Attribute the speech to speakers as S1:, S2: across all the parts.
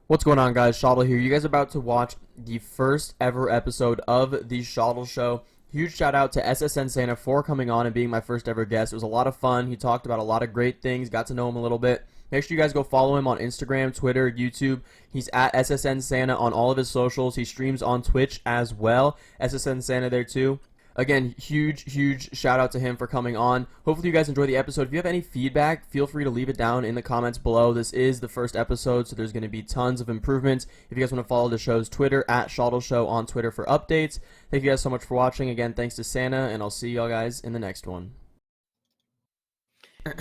S1: What's going on, guys? Shawtle here. You guys are about to watch the first ever episode of the Shawtle Show. Huge shout out to SSN Santa for coming on and being my first ever guest. It was a lot of fun. He talked about a lot of great things. Got to know him a little bit. Make sure you guys go follow him on Instagram, Twitter, YouTube. He's at SSN Santa on all of his socials. He streams on Twitch as well. SSN Santa there too. Again, huge shout out to him for coming on. Hopefully you guys enjoy the episode. If you have any feedback, feel free to leave it down in the comments below. This is the first episode, so there's going to be tons of improvements. If you guys want to follow the show's Twitter, at Shawtle Show on Twitter for updates. Thank you guys so much for watching. Again, thanks to Santa, and I'll see y'all guys in the next one.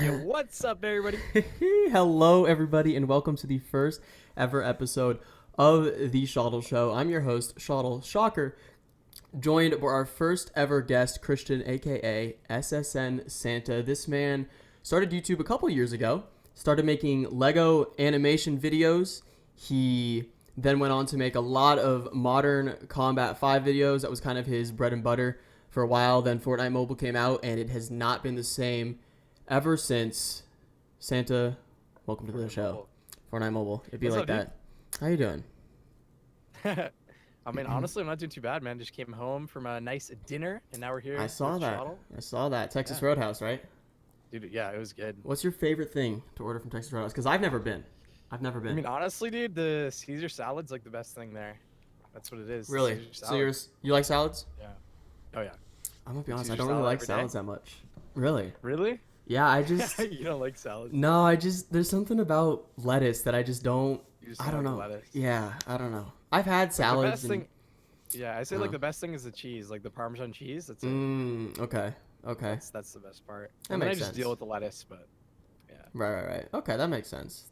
S2: Yo, what's up, everybody?
S1: Hello, everybody, and welcome to the first ever episode of the Shawtle Show. I'm your host, Shawtle Shocker. Joined by our first ever guest, Christian, aka SSN Santa. This man started YouTube a couple years ago, started making Lego animation videos. He then went on to make a lot of Modern Combat 5 videos. That was kind of his bread and butter for a while. Then Fortnite Mobile came out, and it has not been the same ever since. Santa, welcome to the show. Fortnite Mobile. It'd be
S2: What's
S1: like
S2: up,
S1: that. How you doing?
S2: I mean, honestly, I'm not doing too bad, man. Just came home from a nice dinner, and now we're here.
S1: I saw
S2: with
S1: that.
S2: Shawtle.
S1: I saw that. Texas
S2: Yeah.
S1: Roadhouse, right?
S2: Dude, yeah, it was good.
S1: What's your favorite thing to order from Texas Roadhouse? Because I've never been.
S2: I mean, honestly, dude, the Caesar salad's like the best thing there. That's what it is.
S1: Really?
S2: Caesar
S1: So you like salads?
S2: Yeah. Oh, yeah.
S1: I'm gonna be honest. I
S2: Caesar
S1: don't really
S2: salad
S1: like
S2: every day?
S1: salads that much. Really?
S2: Really?
S1: Yeah. I just
S2: You don't like salads?
S1: no. There's something about lettuce that I just don't.
S2: You just
S1: I don't
S2: like
S1: know.
S2: lettuce.
S1: Yeah. I don't know. I've had
S2: The
S1: salads.
S2: best thing. Yeah, I say like the best thing is the cheese, like the Parmesan cheese. That's it.
S1: Okay. Okay.
S2: That's the best part.
S1: That
S2: And then I
S1: makes
S2: just
S1: sense.
S2: deal with the lettuce, but yeah.
S1: Right. Okay. That makes sense.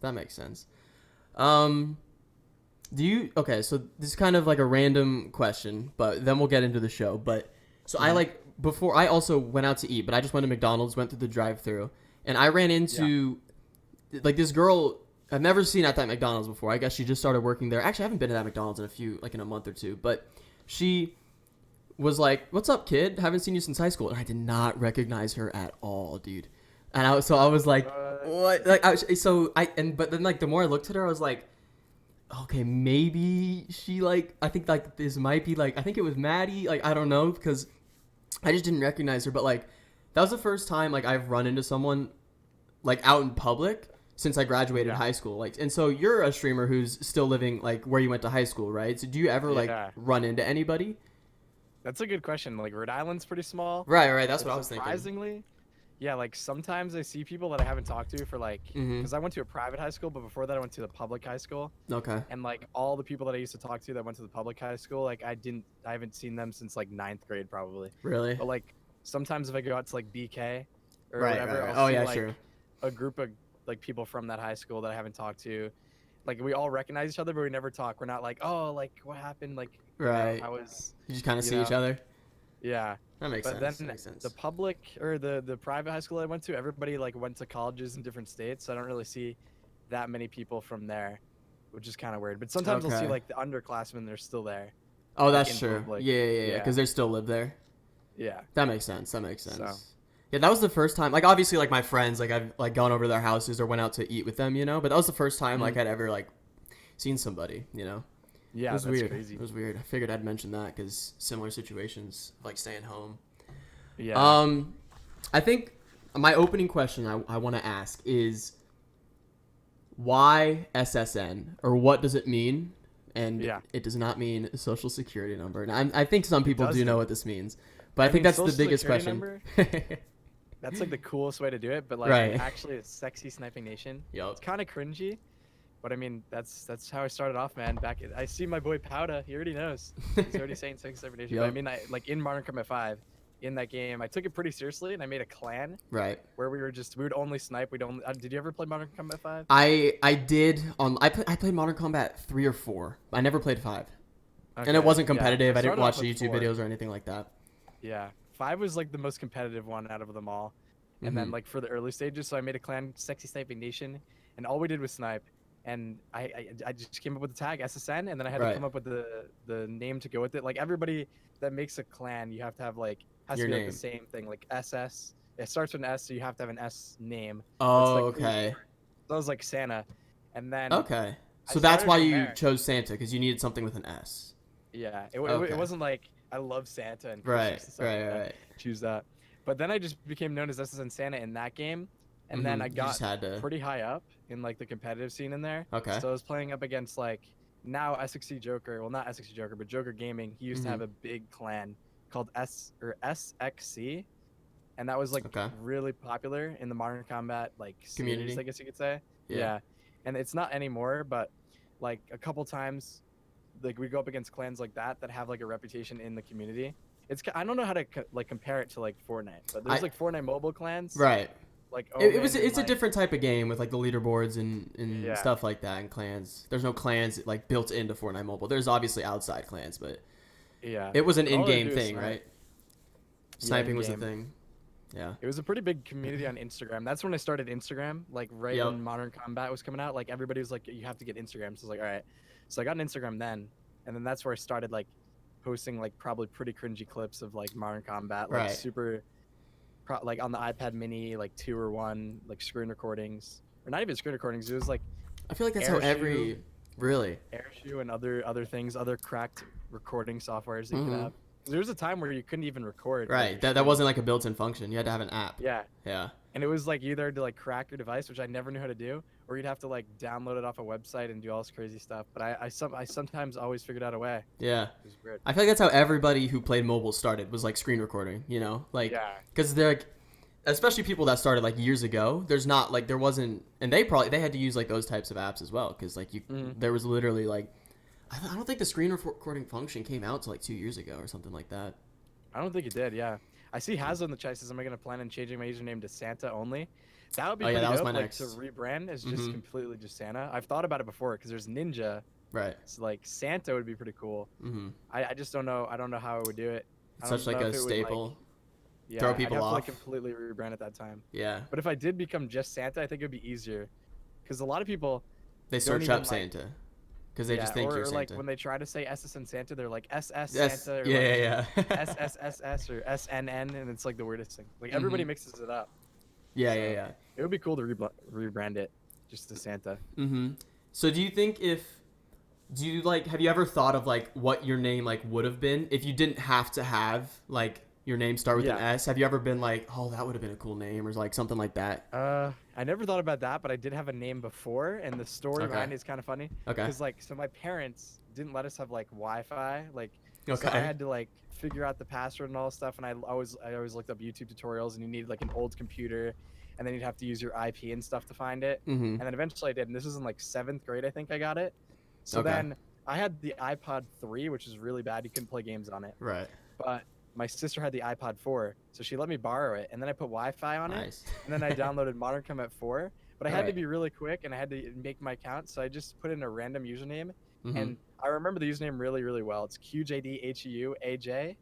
S1: Do you? Okay. So this is kind of like a random question, but then we'll get into the show. But so I like before I also went out to eat, but I just went to McDonald's, went through the drive-through, and I ran into like this girl I've never seen at that McDonald's before. I guess she just started working there. Actually, I haven't been to that McDonald's in a month or two, but she was like, "What's up, kid? Haven't seen you since high school." And I did not recognize her at all, dude. And I was like, "What?" Like, but then like the more I looked at her, I was like, "Okay, maybe she like I think like this might be like I think it was Maddie. Like I don't know because I just didn't recognize her. But like that was the first time like I've run into someone like out in public since I graduated high school. Like, and so you're a streamer who's still living like where you went to high school, right? So do you ever like run into anybody?
S2: That's a good question. Like Rhode Island's pretty small.
S1: Right. That's what I was thinking.
S2: Surprisingly, yeah. Like sometimes I see people that I haven't talked to for like, because I went to a private high school, but before that I went to the public high school.
S1: Okay.
S2: And like all the people that I used to talk to that went to the public high school, like I haven't seen them since like 9th grade probably.
S1: Really?
S2: But like sometimes if I go out to like BK or
S1: Right.
S2: whatever, I'll
S1: Oh
S2: see,
S1: yeah,
S2: like,
S1: sure.
S2: a group of like people from that high school that I haven't talked to. Like we all recognize each other, but we never talk. We're not like, oh, like what happened? Like,
S1: Right.
S2: I was.
S1: You just kind of see each
S2: know.
S1: other.
S2: Yeah.
S1: That makes
S2: But
S1: sense.
S2: then
S1: That makes sense.
S2: the public or the private high school I went to, everybody like went to colleges in different states, so I don't really see that many people from there, which is kind of weird. But sometimes I'll see
S1: Okay.
S2: like the underclassmen, they're still there.
S1: Oh, that's
S2: in
S1: true.
S2: public.
S1: Yeah. Because they still live there.
S2: Yeah.
S1: That makes sense.
S2: So.
S1: Yeah, that was the first time. Like, obviously, like my friends, like I've like gone over to their houses or went out to eat with them, you know. But that was the first time like I'd ever like seen somebody, you know.
S2: Yeah,
S1: It was
S2: that's
S1: weird.
S2: crazy.
S1: It was weird. I figured I'd mention that because similar situations, like staying home.
S2: Yeah.
S1: I think my opening question I want to ask is why SSN or what does it mean? And it does not mean social security number. And I think some people do know what this means, but I think
S2: mean,
S1: that's the
S2: Social
S1: biggest
S2: Security
S1: question.
S2: That's like the coolest way to do it, but like
S1: Right.
S2: actually it's Sexy Sniping Nation.
S1: Yup.
S2: It's kind of cringy, but I mean that's how I started off, man. I see my boy Powda, he already knows. He's already saying Sexy Sniping Nation. But I
S1: Yup.
S2: mean, I like in Modern Combat 5, in that game, I took it pretty seriously and I made a clan
S1: Right.
S2: where we would only snipe. Did you ever play Modern Combat 5?
S1: I did I played Modern Combat 3 or 4. I never played 5. And
S2: Okay,
S1: it wasn't
S2: yeah,
S1: competitive. I didn't
S2: started off
S1: watch
S2: with
S1: YouTube
S2: 4.
S1: videos or anything like that.
S2: Yeah, 5 was like the most competitive one out of them all. And then like for the early stages, so I made a clan, Sexy Sniping Nation, and all we did was snipe. And I just came up with the tag SSN, and then I had to come up with the name to go with it. Like everybody that makes a clan, you have to have like has
S1: Your
S2: to be like
S1: name.
S2: the same thing. Like SS, it starts with an S, so you have to have an S name.
S1: Oh,
S2: like,
S1: okay.
S2: So I was like Santa, and then
S1: Okay. So that's
S2: started
S1: why
S2: from
S1: you
S2: there.
S1: chose Santa, because you needed something with an S.
S2: Yeah,
S1: Okay.
S2: it wasn't like I love Santa and
S1: Right,
S2: Christmas and stuff
S1: right,
S2: like that.
S1: right.
S2: Choose that. But then I just became known as SSN Santa in that game, and then I
S1: You just
S2: got
S1: had to.
S2: pretty high up in like the competitive scene in there.
S1: Okay.
S2: So I was playing up against like now SXC Joker, well not SXC Joker, but Joker Gaming. He used to have a big clan called SXC, and that was like
S1: Okay.
S2: really popular in the Modern Combat like
S1: Community?
S2: series, I guess you could say.
S1: Yeah.
S2: And it's not anymore, but like a couple times like we go up against clans like that have like a reputation in the community. I don't know how to like compare it to like Fortnite, but there's like Fortnite mobile clans,
S1: Right.
S2: like
S1: It's a different type of game with like the leaderboards and
S2: Yeah.
S1: stuff like that and clans. There's no clans like built into Fortnite mobile. There's obviously outside clans, but
S2: yeah,
S1: it was an
S2: But all they
S1: in-game
S2: do is
S1: thing,
S2: snipe.
S1: right?
S2: Yeah,
S1: Sniping was the
S2: in-game.
S1: thing. Yeah.
S2: It was a pretty big community on Instagram. That's when I started Instagram, like right
S1: Yep.
S2: when Modern Combat was coming out. Like everybody was like, you have to get Instagram. So I was like, all right. So I got an Instagram then, and then that's where I started like posting like probably pretty cringy clips of like Modern Combat, like
S1: Right.
S2: super, like on the iPad Mini, like 2 or 1, like screen recordings, or not even screen recordings. It was like
S1: I feel like that's how
S2: Airshoe.
S1: really.
S2: Airshoe and other things, other cracked recording softwares that you could have. 'Cause there was a time where you couldn't even record. like,
S1: Right.
S2: your
S1: That
S2: stream.
S1: wasn't like a built-in function. You had to have an app.
S2: Yeah.
S1: Yeah.
S2: And it was like either had to like crack your device, which I never knew how to do, or you'd have to like download it off a website and do all this crazy stuff. But I sometimes always figured out a way.
S1: Yeah.
S2: It was weird.
S1: I feel like that's how everybody who played mobile started, was like screen recording, you know? Like,
S2: Yeah.
S1: because they're like, especially people that started like years ago, there's not like, there wasn't, and they had to use like those types of apps as well. Because like there was literally like, I don't think the screen recording function came out till like 2 years ago or something like that.
S2: I don't think it did. Yeah. I see Hazo in the chat says, "Am I gonna plan on changing my username to Santa only?" That would be pretty
S1: that was
S2: dope,
S1: my
S2: like,
S1: next.
S2: to rebrand as just completely just Santa. I've thought about it before because there's Ninja.
S1: Right.
S2: So like Santa would be pretty cool. I just don't know. I don't know how I would do it.
S1: It's such like a staple.
S2: Yeah,
S1: Throw people
S2: I'd have
S1: off.
S2: to like completely rebrand at that time.
S1: Yeah.
S2: But if I did become just Santa, I think it would be easier, because a lot of people
S1: They
S2: don't
S1: search
S2: even,
S1: up
S2: like-
S1: Santa. Because they just think
S2: or
S1: you're
S2: like
S1: Santa.
S2: when they try to say SSN Santa, they're like SS
S1: Yes.
S2: Santa or
S1: Yeah.
S2: SSSS or SNN, and it's like the weirdest thing. Like everybody mixes it up.
S1: Yeah.
S2: So,
S1: Yeah.
S2: It would be cool to rebrand it just to Santa.
S1: So do you think have you ever thought of like what your name like would have been if you didn't have to have like your name start with an
S2: Yeah.
S1: S? Have you ever been like, oh, that would have been a cool name or like something like that?
S2: I never thought about that, but I did have a name before, and the story
S1: Okay.
S2: behind it is kind of funny.
S1: Okay.
S2: Because like, so my parents didn't let us have like Wi-Fi, like.
S1: Okay.
S2: So I had to like figure out the password and all this stuff, and I always looked up YouTube tutorials, and you needed like an old computer, and then you'd have to use your IP and stuff to find it. And then eventually I did, and this was in like 7th grade, I think I got it. So
S1: Okay.
S2: then I had the iPod 3, which is really bad. You couldn't play games on it.
S1: Right.
S2: But my sister had the iPod 4, so she let me borrow it, and then I put Wi-Fi on
S1: Nice.
S2: it, and then I downloaded Modern Combat 4. But I had to
S1: Right.
S2: be really quick, and I had to make my account, so I just put in a random username, and I remember the username really, really well. It's QJDHEUAJ,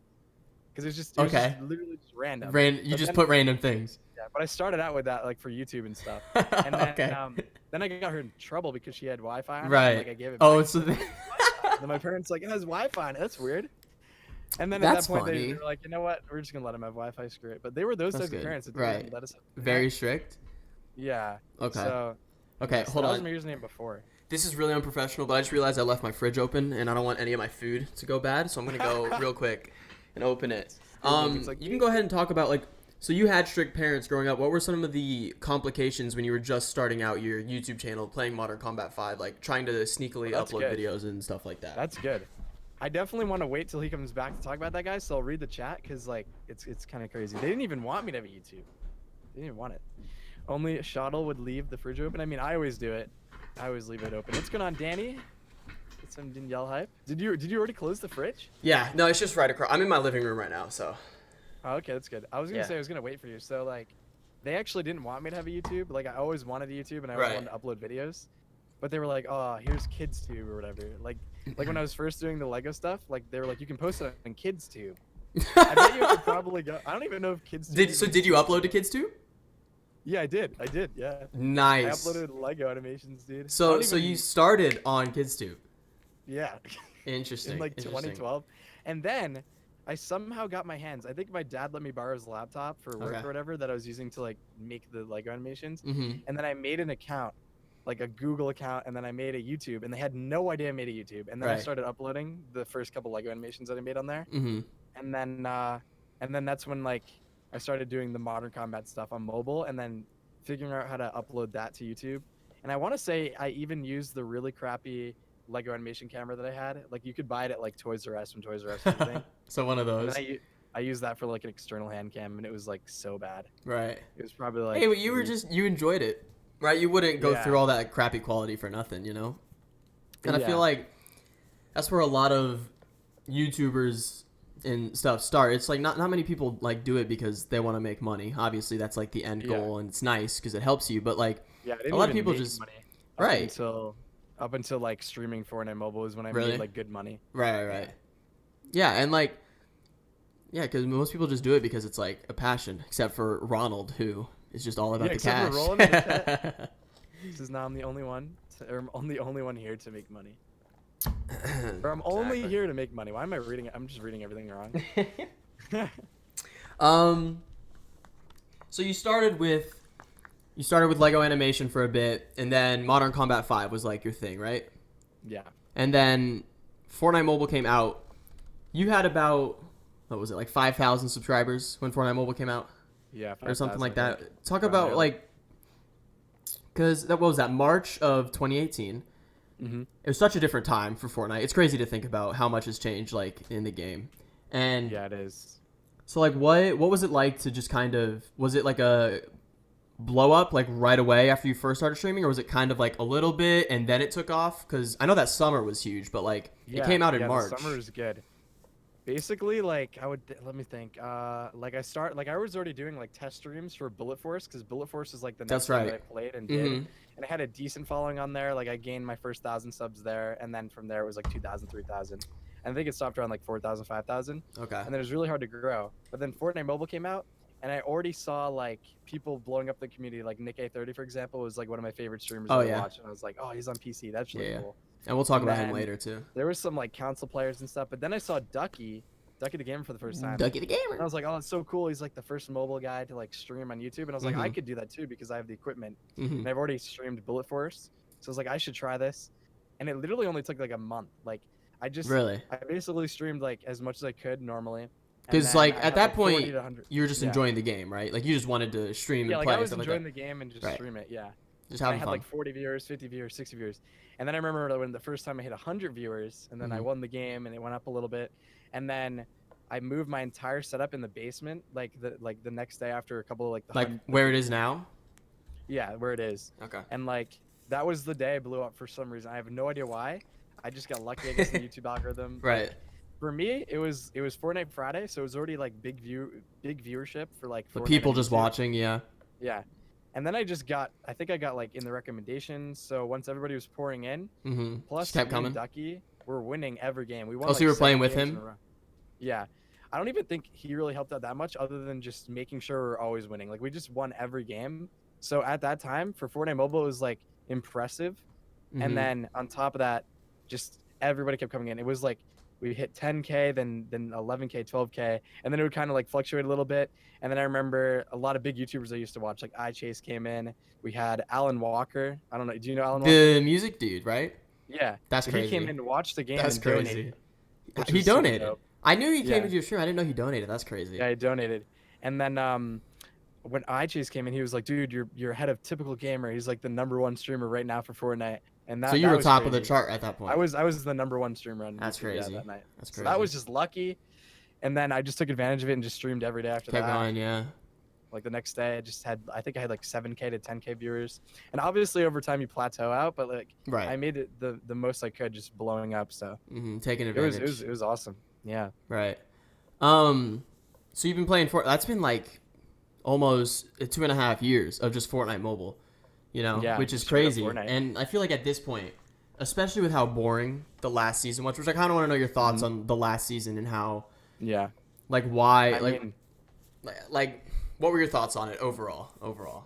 S2: because it was just literally just random.
S1: You just put random things.
S2: Yeah, but I started out with that like for YouTube and stuff, and then
S1: Okay.
S2: then I got her in trouble because she had Wi-Fi on it,
S1: Right.
S2: and, like I gave it.
S1: Oh,
S2: back.
S1: so
S2: And then my parents like, it has Wi-Fi on it. That's weird. And then
S1: That's
S2: at that point
S1: funny.
S2: they were like, you know what? We're just gonna let him have Wi-Fi. Screw it. But they were those
S1: That's
S2: types
S1: good.
S2: of parents that
S1: Right.
S2: didn't let us have
S1: Very strict.
S2: Yeah.
S1: Okay.
S2: So
S1: Okay,
S2: so
S1: hold
S2: that
S1: on.
S2: was my username before.
S1: This is really unprofessional, but I just realized I left my fridge open and I don't want any of my food to go bad, so I'm gonna go real quick and open it.
S2: It's like-
S1: You can go ahead and talk about like, so you had strict parents growing up. What were some of the complications when you were just starting out your YouTube channel, playing Modern Combat 5, like trying to sneakily
S2: Well, that's
S1: upload
S2: good.
S1: videos and stuff like that?
S2: That's good. I definitely want to wait till he comes back to talk about that, guy. So I'll read the chat because like it's kind of crazy. They didn't even want me to have a YouTube. They didn't even want it. Only Shawtle would leave the fridge open. I mean, I always do it. I always leave it open. What's going on, Danny? Get some Danielle hype. Did you already close the fridge?
S1: Yeah, no, it's just right across. I'm in my living room right now, so.
S2: Oh, okay, that's good. I was gonna say I was gonna wait for you. So like, they actually didn't want me to have a YouTube. Like I always wanted a YouTube and I always
S1: Right.
S2: wanted to upload videos, but they were like, oh, here's KidsTube or whatever. Like when I was first doing the Lego stuff, like they were like, you can post it on KidsTube. I bet you could probably go. I don't even know if KidsTube.
S1: Did you upload to kids too?
S2: Yeah, I did. Yeah.
S1: Nice.
S2: I uploaded Lego animations, dude. I
S1: So
S2: don't
S1: so
S2: even-
S1: you started on KidsTube.
S2: Yeah.
S1: Interesting.
S2: In like
S1: interesting.
S2: 2012, and then I somehow got my hands. I think my dad let me borrow his laptop for work
S1: Okay.
S2: or whatever that I was using to like make the Lego animations,
S1: Mhm.
S2: and then I made an account like a Google account, and then I made a YouTube, and they had no idea I made a YouTube. And then I
S1: Right.
S2: started uploading the first couple Lego animations that I made on there.
S1: Mm-hmm.
S2: And then that's when like I started doing the Modern Combat stuff on mobile, and then figuring out how to upload that to YouTube. And I want to say I even used the really crappy Lego animation camera that I had. Like you could buy it at like Toys R Us when Toys R Us was a thing.
S1: So one of
S2: And
S1: those.
S2: then I used that for like an external hand cam, and it was like so bad.
S1: Right.
S2: It was probably like.
S1: Hey, but you enjoyed it, right? You wouldn't go through all that crappy quality for nothing, you know? And I feel like that's where a lot of YouTubers and stuff start. It's like not many people like do it because they want to make money. Obviously, that's like the end goal, and it's nice because it helps you. But like a lot of people just right
S2: up until like streaming Fortnite mobile was when I
S1: really?
S2: made like good money.
S1: Right. Yeah, and like because most people just do it because it's like a passion, except for Ronald, who is just all about the cash.
S2: For Roland, this is now I'm the only one, I'm the only one here to make money. Or I'm only here to make money. Why am I reading it? I'm just reading everything wrong.
S1: So you started with Lego animation for a bit, and then Modern Combat 5 was like your thing, right?
S2: Yeah.
S1: And then Fortnite Mobile came out. You had about what was it, like 5,000 subscribers when Fortnite Mobile came out?
S2: Yeah,
S1: or something like that. Talk about like, because what was that, March of 2018?
S2: Mm-hmm.
S1: It was such a different time for Fortnite. It's crazy to think about how much has changed like in the game. And
S2: yeah, it is.
S1: So like what was it like to just kind of, was it like a blow up like right away after you first started streaming, or was it kind of like a little bit and then it took off? Because I know that summer was huge, but like it came out in March.
S2: The summer was good. Basically, like let me think. Like I was already doing like test streams for Bullet Force, because Bullet Force is like the next game that I played and did, and I had a decent following on there. Like I gained my first 1,000 subs there, and then from there it was like 2,000, 3,000. And I think it stopped around like 4,000, 5,000.
S1: Okay.
S2: And then it was really hard to grow. But then Fortnite Mobile came out, and I already saw like people blowing up the community. Like Nick A30, for example, was like one of my favorite streamers to watch, and I was like, oh, he's on PC. That's really cool.
S1: And we'll talk about him later too.
S2: There was some like council players and stuff, but then I saw Ducky the Gamer for the first time.
S1: Ducky the Gamer.
S2: And I was like, oh, it's so cool. He's like the first mobile guy to like stream on YouTube. And I was like, I could do that too because I have the equipment. And I've already streamed Bullet Force. So I was like, I should try this. And it literally only took like a month. Like I basically streamed like as much as I could normally.
S1: Because like at that point, you were just enjoying the game, right? Like you just wanted to stream and play.
S2: I was enjoying the game and just stream it. Yeah.
S1: Just having
S2: fun. I had like 40 viewers, 50 viewers, 60 viewers. And then I remember when the first time I hit 100 viewers, and then I won the game and it went up a little bit. And then I moved my entire setup in the basement, like the next day after a couple of like
S1: where it is now.
S2: Yeah, where it is.
S1: Okay.
S2: And like that was the day I blew up for some reason. I have no idea why. I just got lucky, I guess, in the YouTube algorithm.
S1: Right.
S2: Like, for me, it was Fortnite Friday, so it was already like big viewership for like
S1: the people just watching. Yeah.
S2: Yeah. And then I think I got like in the recommendations. So once everybody was pouring in, plus
S1: just kept coming.
S2: Ducky, we're winning every game. We won.
S1: So you were playing with him?
S2: Yeah. I don't even think he really helped out that much, other than just making sure we're always winning. Like we just won every game. So at that time for Fortnite Mobile, it was like impressive. And then on top of that, just everybody kept coming in. It was like we hit 10K, then 11K, 12K, and then it would kind of like fluctuate a little bit. And then I remember a lot of big YouTubers I used to watch, like iChase came in. We had Alan Walker. I don't know. Do you know Alan Walker?
S1: The music dude, right?
S2: Yeah.
S1: That's crazy.
S2: He came in to watch the game.
S1: That's crazy. He donated. I knew he came into your stream. I didn't know he donated. That's crazy.
S2: Yeah, he donated. And then when iChase came in, he was like, "Dude, you're ahead of Typical Gamer. He's like the #1 streamer right now for Fortnite." And that,
S1: so you were top of the chart at that point.
S2: I was the #1 streamer on
S1: That's
S2: YouTube,
S1: crazy.
S2: that night.
S1: That's crazy.
S2: So that was just lucky. And then I just took advantage of it and just streamed every day after that.
S1: Kept going, yeah.
S2: Like the next day, I think I had like 7K to 10K viewers. And obviously over time you plateau out, but like I made it the most I could, just blowing up. So
S1: taking advantage.
S2: It was awesome. Yeah.
S1: Right. So you've been playing that's been like almost 2.5 years of just Fortnite Mobile, which is crazy. And I feel like at this point, especially with how boring the last season was, which I kind of want to know your thoughts on the last season and how, like why, like what were your thoughts on it overall?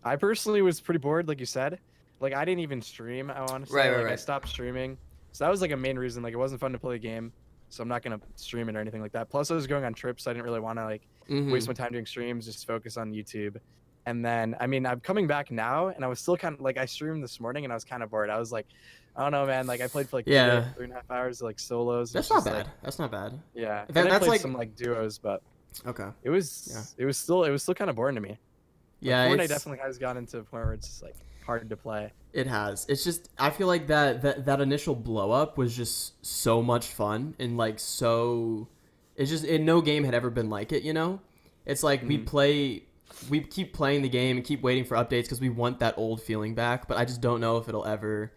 S2: I personally was pretty bored, like you said. Like I didn't even stream. I want to say, I stopped streaming, so that was like a main reason. Like it wasn't fun to play the game. So I'm not going to stream it or anything like that. Plus, I was going on trips, so I didn't really want to like waste my time doing streams, just focus on YouTube. And then, I mean, I'm coming back now, and I was still kind of like, I streamed this morning, and I was kind of bored. I was like, I don't know, man. Like, I played for like
S1: Yeah,
S2: 3.5 hours, like solos.
S1: that's
S2: It's
S1: not
S2: just like,
S1: bad. That's not bad.
S2: yeah. And I
S1: That's
S2: played
S1: like
S2: some like duos, but
S1: okay. Yeah.
S2: it was still kind of boring to me. Like
S1: Yeah,
S2: Fortnite
S1: it's
S2: definitely has gotten into a point where it's just like hard to play.
S1: it has. It's just I feel like that initial blow up was just so much fun and like so. It's just no game had ever been like it. You know, it's like we keep playing the game and keep waiting for updates because we want that old feeling back. But I just don't know if it'll ever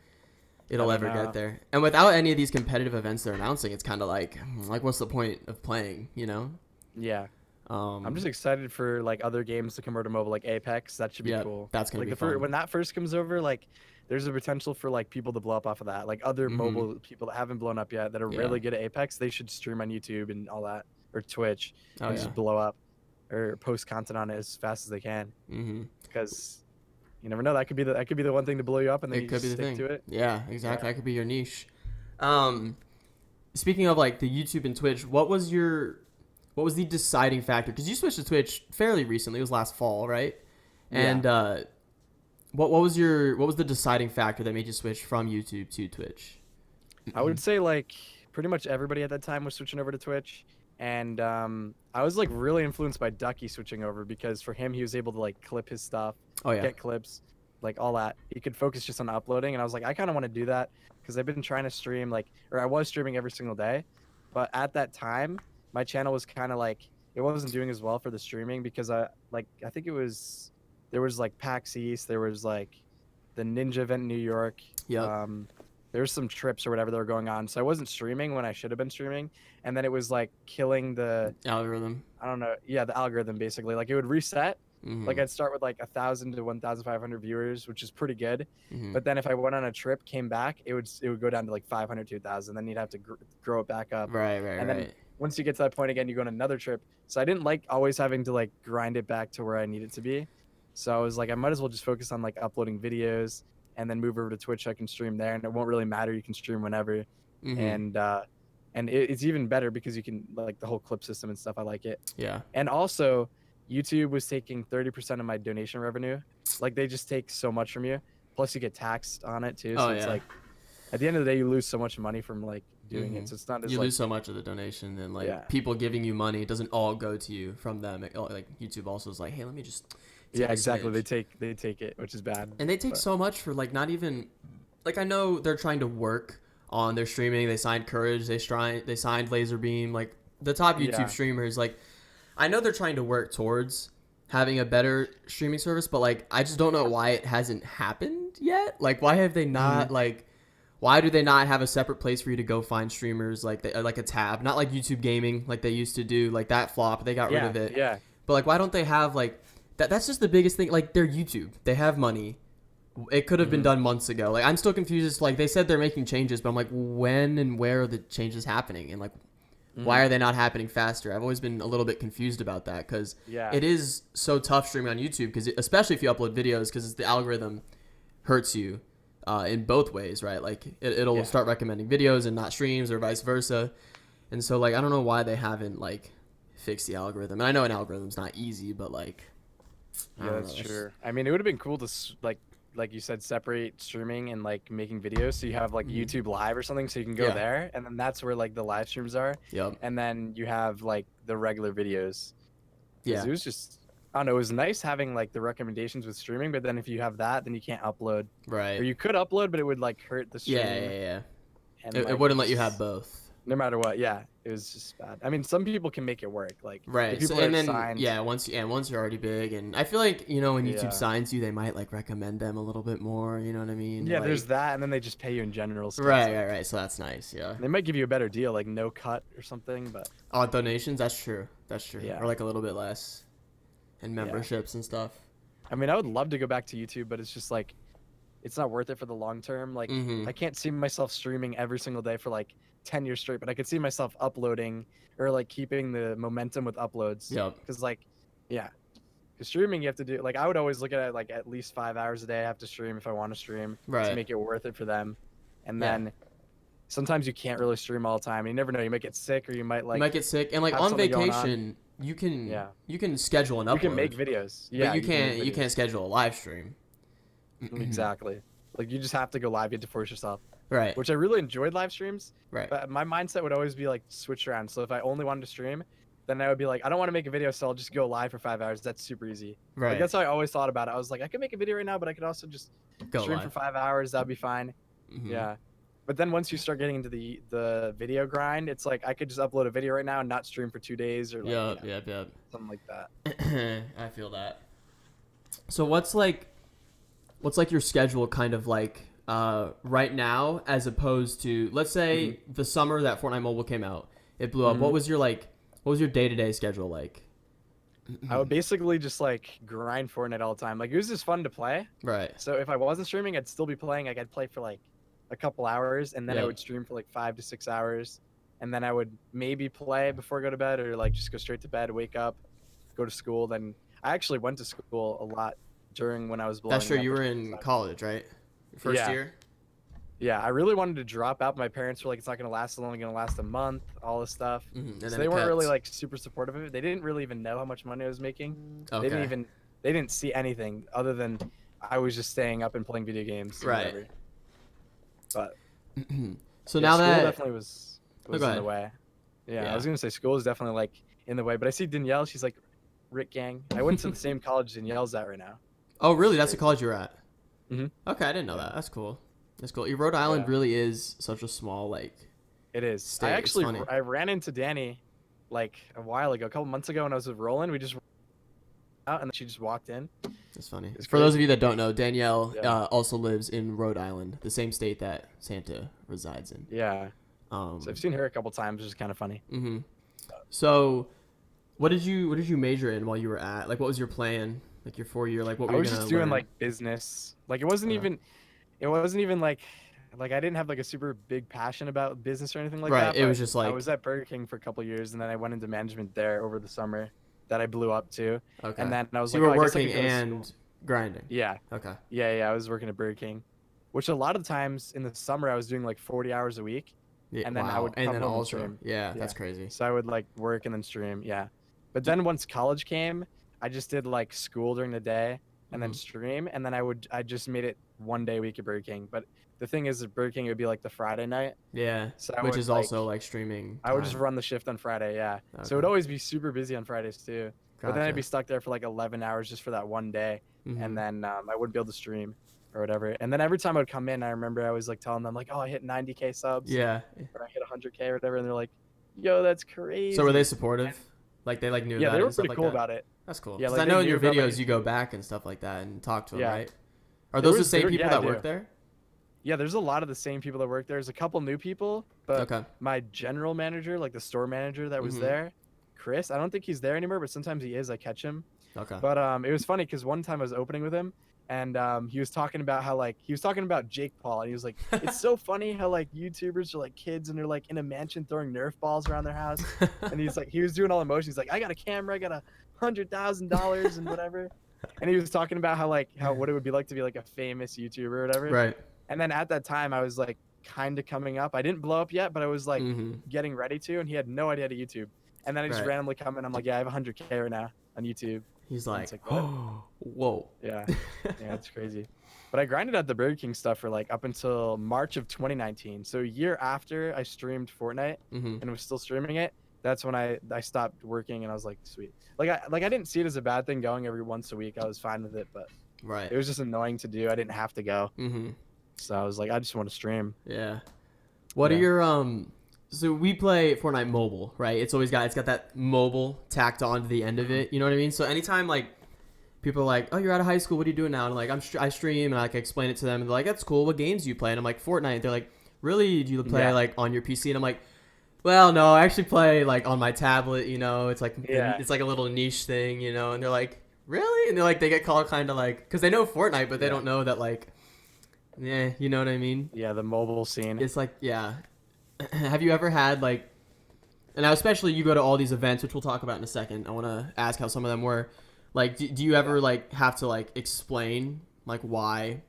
S1: get there. And without any of these competitive events they're announcing, it's kind of like what's the point of playing? You know?
S2: Yeah. I'm just excited for like other games to come over to mobile, like Apex. That should be cool.
S1: That's gonna
S2: like
S1: be fun.
S2: when that first comes over, like there's a potential for like people to blow up off of that. Like other mobile people that haven't blown up yet that are really good at Apex, they should stream on YouTube and all that or Twitch and just blow up or post content on it as fast as they can. Because you never know, that could be the one thing to blow you up, and then
S1: it
S2: you
S1: could
S2: just
S1: be the
S2: stick
S1: thing.
S2: to it.
S1: Yeah, exactly. That could be your niche. Speaking of like the YouTube and Twitch, what was the deciding factor? Because you switched to Twitch fairly recently. It was last fall, right? And what was the deciding factor that made you switch from YouTube to Twitch?
S2: I would say like pretty much everybody at that time was switching over to Twitch, and I was like really influenced by Ducky switching over because for him he was able to like clip his stuff, get clips, like all that. He could focus just on uploading, and I was like, I kind of want to do that because I've been trying to stream I was streaming every single day, but at that time my channel was kind of like it wasn't doing as well for the streaming because I think there was like PAX East, there was like the Ninja event in New York. There was some trips or whatever that were going on, so I wasn't streaming when I should have been streaming, and then it was like killing the
S1: algorithm.
S2: I don't know, the algorithm basically. Like it would reset. Like I'd start with like 1,000 to 1,500 viewers, which is pretty good. But then if I went on a trip, came back, it would go down to like 500 to 1,000. Then you'd have to grow it back up. And then once you get to that point again, you go on another trip. So I didn't like always having to like grind it back to where I need it to be. So I was like, I might as well just focus on like uploading videos and then move over to Twitch. I can stream there, and it won't really matter. You can stream whenever, and it's even better because you can like the whole clip system and stuff. I like it.
S1: Yeah.
S2: And also, YouTube was taking 30% of my donation revenue. Like they just take so much from you. Plus, you get taxed on it too. So it's like, at the end of the day, you lose so much money from like doing it. So it's not as
S1: you
S2: like,
S1: lose so much of the donation, and like people giving you money doesn't all go to you from them. Like YouTube also is like, hey, let me just.
S2: Exactly. They take it, which is bad.
S1: And they take so much for like not even like I know they're trying to work on their streaming. They signed Courage. They signed Laserbeam. Like the top YouTube streamers. Like I know they're trying to work towards having a better streaming service, but like I just don't know why it hasn't happened yet. Like why have they not like? Why do they not have a separate place for you to go find streamers like like a tab? Not like YouTube Gaming like they used to do. Like that flop, they got rid of it.
S2: Yeah.
S1: But like why don't they have like that's just the biggest thing. Like they're YouTube. They have money. It could have been done months ago. Like I'm still confused. It's like they said they're making changes, but I'm like, when and where are the changes happening? And like, why are they not happening faster? I've always been a little bit confused about that because it is so tough streaming on YouTube because especially if you upload videos because the algorithm hurts you in both ways, right? Like it'll start recommending videos and not streams or vice versa. And so like I don't know why they haven't like fixed the algorithm. And I know an algorithm's not easy, but like.
S2: Yeah, that's true. I mean, it would have been cool to like you said, separate streaming and like making videos. So you have like YouTube Live or something, so you can go there, and then that's where like the live streams are.
S1: Yep.
S2: And then you have like the regular videos.
S1: Yeah.
S2: It was just I don't know. It was nice having like the recommendations with streaming, but then if you have that, then you can't upload.
S1: Right.
S2: Or you could upload, but it would like hurt the stream.
S1: Yeah.
S2: And
S1: it wouldn't let you have both.
S2: No matter what, it was just bad. I mean, some people can make it work, like
S1: right.
S2: People
S1: and then
S2: signed,
S1: once you're already big, and I feel like when YouTube signs you, they might like recommend them a little bit more. You know what I mean?
S2: Yeah,
S1: like,
S2: there's that, and then they just pay you in general. So
S1: right. So that's nice. Yeah.
S2: They might give you a better deal, like no cut or something, but
S1: donations. That's true.
S2: Yeah.
S1: Or like a little bit less, and memberships and stuff.
S2: I mean, I would love to go back to YouTube, but it's just like, it's not worth it for the long term. Like, I can't see myself streaming every single day for like 10 years straight, but I could see myself uploading or like keeping the momentum with uploads.
S1: Yep.
S2: Because because streaming you have to do I would always look at it like at least 5 hours a day I have to stream if I want to stream to make it worth it for them. And then sometimes you can't really stream all the time. You never know. You might get sick or you might get
S1: sick. And like on vacation, you can
S2: Yeah.
S1: you can schedule an upload.
S2: You can make videos. Yeah.
S1: But you
S2: can make
S1: can't
S2: videos.
S1: schedule a live stream.
S2: Exactly. Like you just have to go live. You have to force yourself.
S1: Right.
S2: Which I really enjoyed live streams.
S1: Right.
S2: But my mindset would always be like switch around. So if I only wanted to stream, then I would be like, I don't want to make a video, so I'll just go live for 5 hours. That's super easy.
S1: Right.
S2: Like that's how I always thought about it. I was like, I could make a video right now, but I could also just stream
S1: live
S2: for 5 hours. That'd be fine. Yeah. But then once you start getting into the video grind, it's like I could just upload a video right now and not stream for 2 days or like something like that.
S1: I feel that. So what's like your schedule kind of like right now as opposed to, let's say the summer that Fortnite Mobile came out, it blew up. What was your day-to-day schedule like?
S2: I would basically just like grind Fortnite all the time. Like it was just fun to play.
S1: Right.
S2: So if I wasn't streaming, I'd still be playing. Like I'd play for like a couple hours, and then I would stream for like 5 to 6 hours, and then I would maybe play before I go to bed, or like just go straight to bed, wake up, go to school. Then I actually went to school a lot during when I was blowing.
S1: That's true. You were in college, right? First year.
S2: Yeah, I really wanted to drop out. My parents were like, "It's not gonna last. It's only gonna last a month." All this stuff.
S1: And
S2: so they weren't really like super supportive of it. They didn't really even know how much money I was making.
S1: Okay.
S2: They didn't see anything other than I was just staying up and playing video games.
S1: Right.
S2: Whatever. But
S1: so now
S2: school
S1: that
S2: definitely was in the way. Yeah, I was gonna say school is definitely like in the way, but I see Danielle. She's like Rick Gang. I went to the same college Danielle's at right now.
S1: Oh, really? That's the college you're at?
S2: Mm-hmm.
S1: Okay, I didn't know that. That's cool. That's cool. Rhode Island really is such a small like.
S2: It is.
S1: State.
S2: I ran into Danny like a while ago, a couple months ago when I was with Roland. We just out and then she just walked in.
S1: That's funny. For those of you that don't know, Danielle also lives in Rhode Island, the same state that Santa resides in.
S2: Yeah. So I've seen her a couple times, which is kind of funny.
S1: Mm-hmm. So, what did you major in while you were at? Like, what was your plan? Like your 4-year, like what were you gonna learn?
S2: I was just doing like business. Like it wasn't even like I didn't have like a super big passion about business or anything like that.
S1: Right. It was just like
S2: I was at Burger King for a couple years, and then I went into management there over the summer. That I blew up to.
S1: Okay.
S2: And then I was
S1: so
S2: like,
S1: you were
S2: I guess I
S1: working
S2: could go to
S1: and
S2: school.
S1: grinding.
S2: Yeah.
S1: Okay.
S2: Yeah. I was working at Burger King, which a lot of times in the summer I was doing like 40 hours a week.
S1: Yeah,
S2: and then I would come home and stream.
S1: Yeah, that's crazy.
S2: So I would like work and then stream. Yeah. But then once college came, I just did like school during the day and then stream, and then I just made it 1 day a week at Burger King. But the thing is, at Burger King, it would be like the Friday night.
S1: Yeah.
S2: So
S1: which is also like streaming.
S2: I would just run the shift on Friday. Yeah.
S1: Okay.
S2: So it would always be super busy on Fridays too.
S1: Gotcha.
S2: But then I'd be stuck there for like 11 hours just for that 1 day. And then I wouldn't be able to stream or whatever. And then every time I would come in, I remember I was like telling them like, oh, I hit 90K subs.
S1: Yeah.
S2: Or I hit 100K or whatever. And they're like, yo, that's crazy.
S1: So were they supportive? Like they like knew about it?
S2: Yeah, they were
S1: and stuff
S2: pretty
S1: like
S2: cool
S1: that?
S2: about it.
S1: That's cool.
S2: Yeah,
S1: like I know in your videos you go back and stuff like that and talk to them, right? Are those the same people that work there?
S2: Yeah, there's a lot of the same people that work there. There's a couple new people, but my general manager, like the store manager that was there, Chris, I don't think he's there anymore, but sometimes he is. I catch him.
S1: Okay.
S2: But it was funny because one time I was opening with him, and he was talking about how like he was talking about Jake Paul, and he was like, it's so funny how like YouTubers are like kids and they're like in a mansion throwing Nerf balls around their house, and he's like, he was doing all emotions. He's like, I got a camera, I got $100,000 and whatever, and he was talking about how what it would be like to be like a famous YouTuber or whatever.
S1: Right.
S2: And then at that time, I was like kind of coming up. I didn't blow up yet, but I was like getting ready to, and he had no idea how to YouTube. And then I just randomly come in. I'm like, yeah, I have 100K right now on YouTube.
S1: He's like,
S2: oh,
S1: whoa.
S2: Yeah, it's crazy. But I grinded at the Burger King stuff for like up until March of 2019. So a year after I streamed Fortnite and was still streaming it, that's when I stopped working, and I was like, sweet. Like I didn't see it as a bad thing going every once a week. I was fine with it, but it was just annoying to do. I didn't have to go. So I was like, I just want to stream.
S1: Yeah. What are your so we play Fortnite mobile, right? It's got that mobile tacked on to the end of it. You know what I mean? So anytime like people are like, "Oh, you're out of high school. What are you doing now?" And I'm like, I stream, and I explain it to them, and they're like, "That's cool. What games do you play?" And I'm like, "Fortnite." They're like, "Really? Do you play like on your PC?" And I'm like, "Well, no, I actually play like on my tablet. You know, it's like it's like a little niche thing, you know." And they're like, "Really?" And they're like, they get called kind of like, because they know Fortnite, but they don't know that like. Yeah, you know what I mean?
S2: Yeah, the mobile scene.
S1: It's like, yeah. Have you ever had like, and now especially you go to all these events, which we'll talk about in a second. I want to ask how some of them were. Like, do you ever like have to like explain like why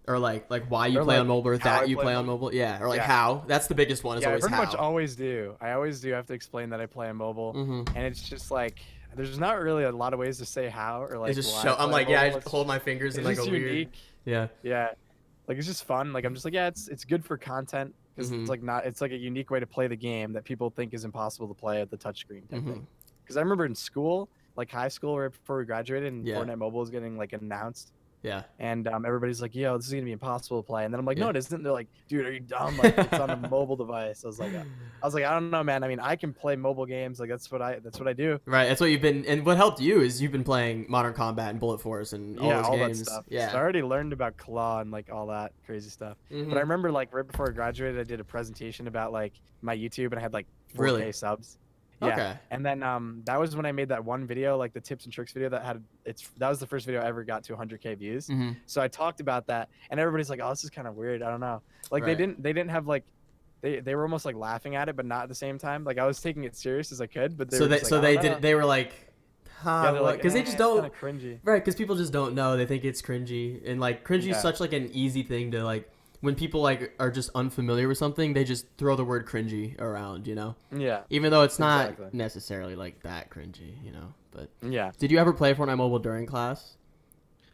S1: Or like why you
S2: Or
S1: play
S2: like
S1: on mobile, or
S2: how I
S1: that you
S2: play
S1: play on
S2: mobile.
S1: mobile. Yeah, or like
S2: Yeah.
S1: how. That's the biggest one. Is
S2: Yeah, I
S1: always
S2: pretty
S1: how.
S2: much always do. I always do have to explain that I play on mobile,
S1: Mm-hmm.
S2: and it's just like there's not really a lot of ways to say how or
S1: It's
S2: like
S1: just
S2: why I
S1: show. I'm
S2: play on
S1: like, yeah, I
S2: mobile.
S1: just hold my fingers in
S2: It's
S1: like a
S2: just
S1: weird.
S2: unique.
S1: Yeah.
S2: Yeah, like it's just fun. Like I'm just like, yeah, it's good for content because
S1: Mm-hmm.
S2: it's like a unique way to play the game that people think is impossible to play at the touchscreen type
S1: Mm-hmm.
S2: thing. Because I remember in school, like high school, right before we graduated, and
S1: Yeah.
S2: Fortnite Mobile was getting like announced.
S1: Yeah.
S2: And everybody's like, "Yo, this is gonna be impossible to play." And then I'm like, "No,
S1: Yeah.
S2: it isn't." They're like, "Dude, are you dumb? Like, it's on a mobile device." I was like, "I don't know, man. I mean, I can play mobile games. Like, that's what I do."
S1: Right. That's what you've been, and what helped you is you've been playing Modern Combat and Bullet Force and all
S2: Yeah,
S1: those
S2: all that
S1: games.
S2: stuff. So I
S1: Yeah.
S2: already learned about Claw and like all that crazy stuff. But I
S1: Mm-hmm.
S2: remember like right before I graduated, I did a presentation about like my YouTube, and I had like 4K
S1: Really?
S2: subs. Yeah.
S1: Okay.
S2: And then that was when I made that one video, like the tips and tricks video that was the first video I ever got to 100K views.
S1: Mm-hmm.
S2: So I talked about that, and everybody's like, "Oh, this is kind of weird. I don't know." Like
S1: Right.
S2: they didn't have like they were almost like laughing at it, but not at the same time. Like I was taking it serious as I could, but they
S1: So
S2: were
S1: they
S2: just
S1: so
S2: like, "I
S1: they
S2: don't know."
S1: did. They were like,
S2: Yeah, they're like,
S1: because they just
S2: it's
S1: don't.
S2: kind of cringy.
S1: Right, because people just don't know. They think it's cringy, and like cringy is
S2: Yeah.
S1: such like an easy thing to like. When people like are just unfamiliar with something, they just throw the word cringy around, you know.
S2: Yeah.
S1: Even though it's not
S2: Exactly.
S1: necessarily like that cringy, you know. But
S2: Yeah.
S1: did you ever play Fortnite Mobile during class?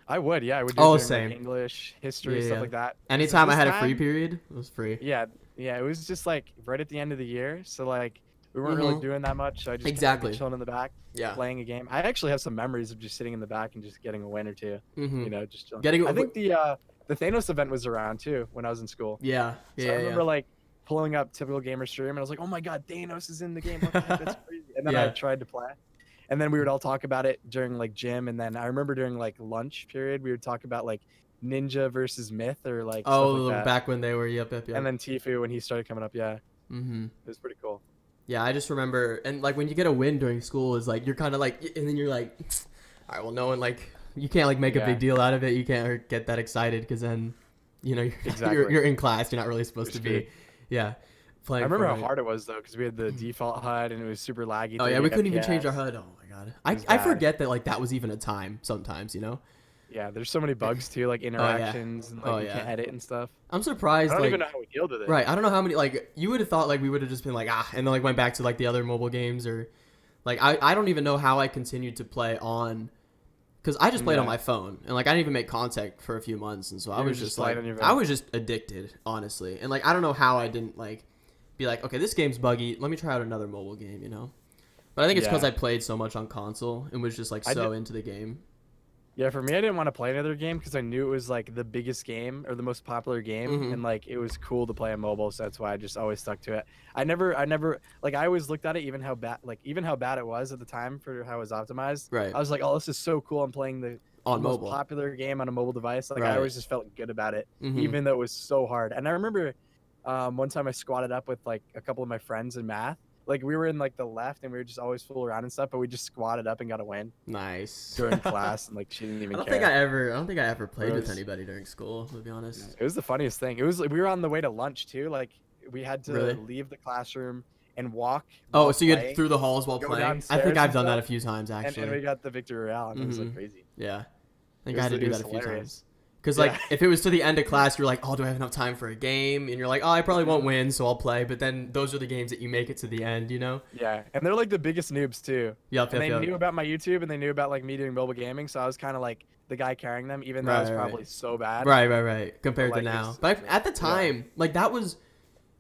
S2: I would, yeah, I would do
S1: Oh,
S2: it during,
S1: same.
S2: like, English, history,
S1: Yeah,
S2: stuff
S1: yeah.
S2: like that. 'Cause
S1: Anytime I
S2: this
S1: had a free
S2: time-
S1: period, it was free.
S2: Yeah, yeah, it was just like right at the end of the year, so like we weren't
S1: Mhm.
S2: really doing that much. So I just kinda
S1: Exactly.
S2: be chilling in the back,
S1: Yeah.
S2: playing a game. I actually have some memories of just sitting in the back and just getting a win or two.
S1: Mm-hmm.
S2: You know, just chilling.
S1: Getting.
S2: I think the Thanos event was around too when I was in school.
S1: Yeah.
S2: So
S1: Yeah.
S2: I remember
S1: Yeah.
S2: like pulling up typical gamer stream, and I was like, "Oh my god, Thanos is in the game! What the heck? That's crazy!" And then I
S1: Yeah.
S2: tried to play, and then we would all talk about it during like gym, and then I remember during like lunch period we would talk about like Ninja versus Myth or like stuff
S1: Oh,
S2: like that.
S1: back when they were. Yep. Yep. Yep.
S2: And then Tifu when he started coming up, yeah,
S1: Mm-hmm.
S2: it was pretty cool.
S1: Yeah, I just remember, and like when you get a win during school, is like you're kind of like, and then you're like, all right, well, no one like you can't like make a
S2: Yeah.
S1: big deal out of it. You can't get that excited because then, you know,
S2: Exactly.
S1: you're in class. You're not really supposed
S2: You're
S1: to be. Yeah, playing.
S2: I remember how
S1: Fortnite.
S2: hard it was though, because we had the default HUD and it was super laggy.
S1: Oh yeah,
S2: 30
S1: we couldn't even change our
S2: FPS.
S1: HUD. Oh my god,
S2: was
S1: I
S2: bad.
S1: forget that like that was even a time sometimes. You know,
S2: Yeah, there's so many bugs too, like interactions and like
S1: Oh,
S2: you
S1: yeah.
S2: can't edit and stuff.
S1: I'm
S2: I
S1: surprised.
S2: don't
S1: like,
S2: even know how we dealt with it.
S1: Right. I don't know how many like you would have thought like we would have just been like and then like went back to like the other mobile games or like I don't even know how I continued to play on because I just played on
S2: Yeah.
S1: my phone and like I didn't even make contact for a few months and so I
S2: You were
S1: was
S2: just
S1: just like
S2: playing on your
S1: I
S2: phone.
S1: was just addicted honestly and like I don't know how I didn't like be like okay this game's buggy let me try out another mobile game you know but I think it's because
S2: Yeah.
S1: I played so much on console and was just like
S2: I
S1: so
S2: did-
S1: into the game.
S2: Yeah, for me, I didn't want to play another game because I knew it was like the biggest game or the most popular game,
S1: Mhm.
S2: and like it was cool to play on mobile, so that's why I just always stuck to it. I never like I always looked at it even how bad it was at the time for how it was optimized.
S1: Right.
S2: I was like, oh, this is so cool. I'm playing the
S1: On
S2: most
S1: mobile.
S2: popular game on a mobile device. Like
S1: Right.
S2: I always just felt good about it,
S1: Mhm.
S2: even though it was so hard. And I remember one time I squatted up with like a couple of my friends in math. Like we were in like the left and we were just always fool around and stuff, but we just squatted up and got a win
S1: Nice.
S2: during class, and like she didn't
S1: I
S2: even
S1: don't
S2: care.
S1: think I ever played with
S2: was-
S1: anybody during school to be honest.
S2: It was the funniest thing. It was like we were on the way to lunch too. Like we had to
S1: Really?
S2: leave the classroom and walk.
S1: Oh,
S2: while
S1: so you had
S2: playing,
S1: through the halls while
S2: go
S1: playing? I
S2: downstairs
S1: think I've
S2: and
S1: done that a
S2: stuff,
S1: few times
S2: and
S1: actually.
S2: we got the victory royale, and it was like
S1: Mhm.
S2: crazy.
S1: Yeah. I think
S2: It
S1: I had to
S2: was-
S1: do
S2: it
S1: that
S2: was
S1: a few
S2: hilarious.
S1: times. Because like
S2: Yeah.
S1: if it was to the end of class, you're like, oh, do I have enough time for a game? And you're like, oh, I probably won't win, so I'll play. But then those are the games that you make it to the end, you know?
S2: Yeah, and they're like the biggest noobs too.
S1: Yup,
S2: And
S1: yup,
S2: they
S1: yup.
S2: knew about my YouTube, and they knew about like me doing mobile gaming, so I was kind of like the guy carrying them, even though I was
S1: Right, right.
S2: probably so bad.
S1: Right. Compared
S2: like,
S1: to now.
S2: it's-
S1: But at the time, like that was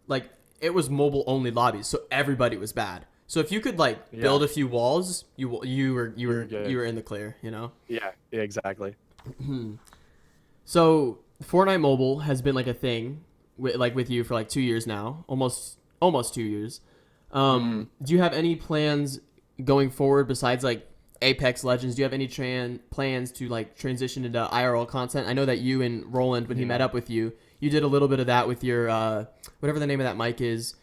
S1: like it was mobile only lobbies, so everybody was bad. So if you could like
S2: Yeah.
S1: build a few walls, you were
S2: good.
S1: you were in the clear, you know?
S2: Yeah, exactly.
S1: So Fortnite Mobile has been like a thing with you for like 2 years now, almost 2 years. Do you have any plans going forward besides like Apex Legends? Do you have any plans to like transition into IRL content? I know that you and Roland, when he met up with you, you did a little bit of that with your whatever the name of that mic is.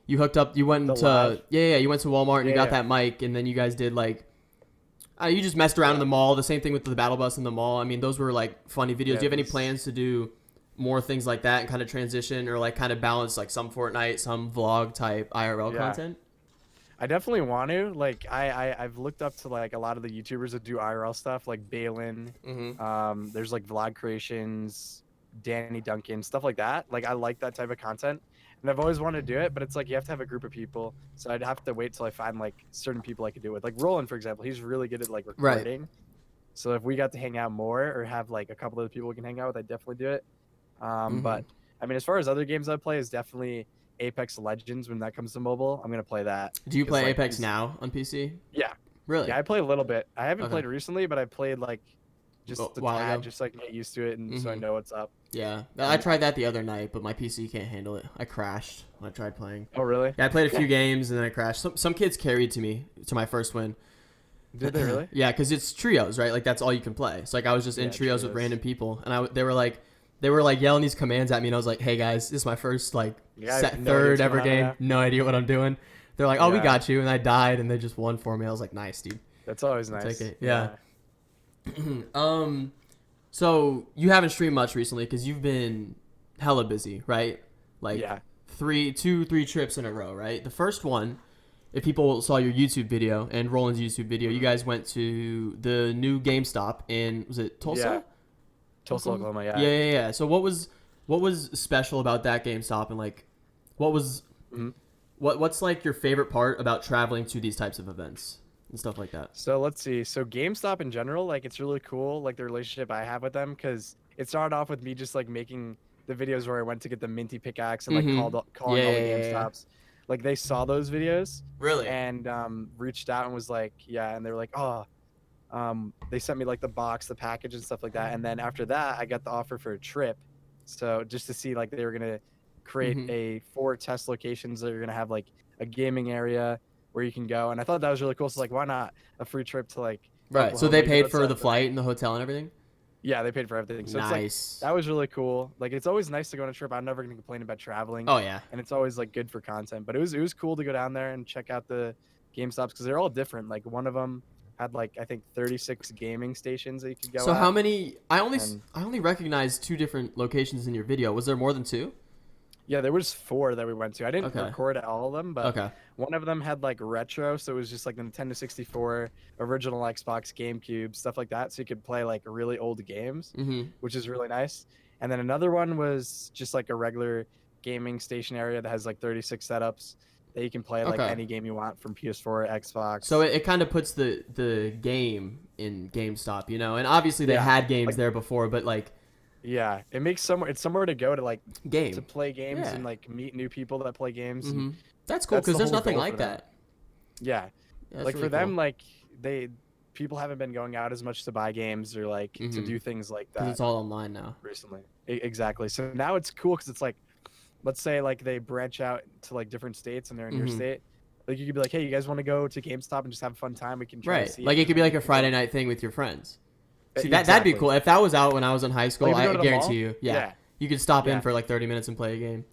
S1: You hooked up. You went
S2: The
S1: to
S2: Lav?
S1: You went to Walmart and you got
S2: Yeah.
S1: that mic, and then you guys did like. You just messed around in the mall. The same thing with the battle bus in the mall. I mean, those were like funny videos.
S2: Yeah,
S1: Do you have any
S2: it was-
S1: plans to do more things like that and kind of transition or like kind of balance like some Fortnite, some vlog type IRL
S2: Yeah.
S1: content?
S2: I definitely want to. Like I've looked up to like a lot of the YouTubers that do IRL stuff, like Balin.
S1: Mm-hmm.
S2: There's like vlog creations. Danny Duncan, stuff like that. Like I like that type of content, and I've always wanted to do it, but it's like you have to have a group of people. So I'd have to wait till I find like certain people I could do it with. Like Roland, for example, he's really good at like
S1: Right.
S2: recording. So if we got to hang out more or have like a couple of people we can hang out with, I'd definitely do it. But I mean, as far as other games I play, is definitely Apex Legends. When that comes to mobile, I'm gonna play that.
S1: Do you
S2: 'Cause,
S1: play
S2: like,
S1: Apex now on PC?
S2: Yeah,
S1: Really?
S2: yeah, I play a little bit. I haven't
S1: Okay.
S2: played recently, but I played like just
S1: A
S2: a
S1: while
S2: tad,
S1: ago?
S2: just so I can get used to it and so I know what's up.
S1: Yeah, I tried that the other night, but my PC can't handle it. I crashed when I tried playing.
S2: Oh, really?
S1: Yeah, I played a few games and then I crashed. Some kids carried to my first win.
S2: Did they really?
S1: Yeah, because it's trios, right? Like that's all you can play. So like I was just in trios with random people, and they were like yelling these commands at me, and I was like, "Hey guys, this is my first like third ever game. No idea what I'm doing." They're like, "Oh, we got you," and I died, and they just won for me. I was like, "Nice, dude."
S2: That's always nice.
S1: Take it. Yeah. So you haven't streamed much recently because you've been hella busy, right? Like 3 trips in a row, right? The first one, if people saw your YouTube video and Roland's YouTube video, you guys went to the new GameStop in, was it Tulsa?
S2: Yeah. Tulsa, Oklahoma. Yeah.
S1: Yeah. So what was special about that GameStop, and like what was what's like your favorite part about traveling to these types of events and stuff like that?
S2: So let's see. So GameStop in general, like it's really cool, like the relationship I have with them, because it started off with me just like making the videos where I went to get the minty pickaxe and like calling all the GameStops. Like they saw those videos,
S1: really,
S2: and reached out and was like, and they were like, they sent me like the box, the package, and stuff like that. And then after that, I got the offer for a trip, so just to see like they were gonna create 4 test locations that are gonna have like a gaming area where you can go, and I thought that was really cool. So like, why not a free trip to like
S1: right? So they paid for the flight and the hotel and everything.
S2: Yeah, they paid for everything. So
S1: nice.
S2: It's like, that was really cool. Like it's always nice to go on a trip. I'm never gonna complain about traveling.
S1: Oh yeah.
S2: And it's always like good for content. But it was cool to go down there and check out the GameStops because they're all different. Like one of them had like I think 36 gaming stations that you could go.
S1: So how many? I only recognized 2 different locations in your video. Was there more than 2?
S2: Yeah, there was 4 that we went to. I didn't record all of them, but one of them had like retro, so it was just like the Nintendo 64, original Xbox, GameCube, stuff like that. So you could play like really old games, which is really nice. And then another one was just like a regular gaming station area that has like 36 setups that you can play like any game you want from PS4, Xbox.
S1: So it kind of puts the game in GameStop, you know, and obviously they had games like, there before, but like.
S2: Yeah, it makes it's somewhere to go to like
S1: to
S2: play games and like meet new people that play games.
S1: That's cool because there's nothing like that.
S2: Yeah, like really for them, like people haven't been going out as much to buy games or like to do things like that.
S1: Because it's all online now.
S2: Recently, exactly. So now it's cool because it's like, let's say like they branch out to like different states and they're in your state. Like you could be like, hey, you guys want to go to GameStop and just have a fun time? We can try to see
S1: like it could be like a Friday night thing with your friends. See, that'd be cool. If that was out when I was in high school, I guarantee you, you could stop in for like 30 minutes and play a game.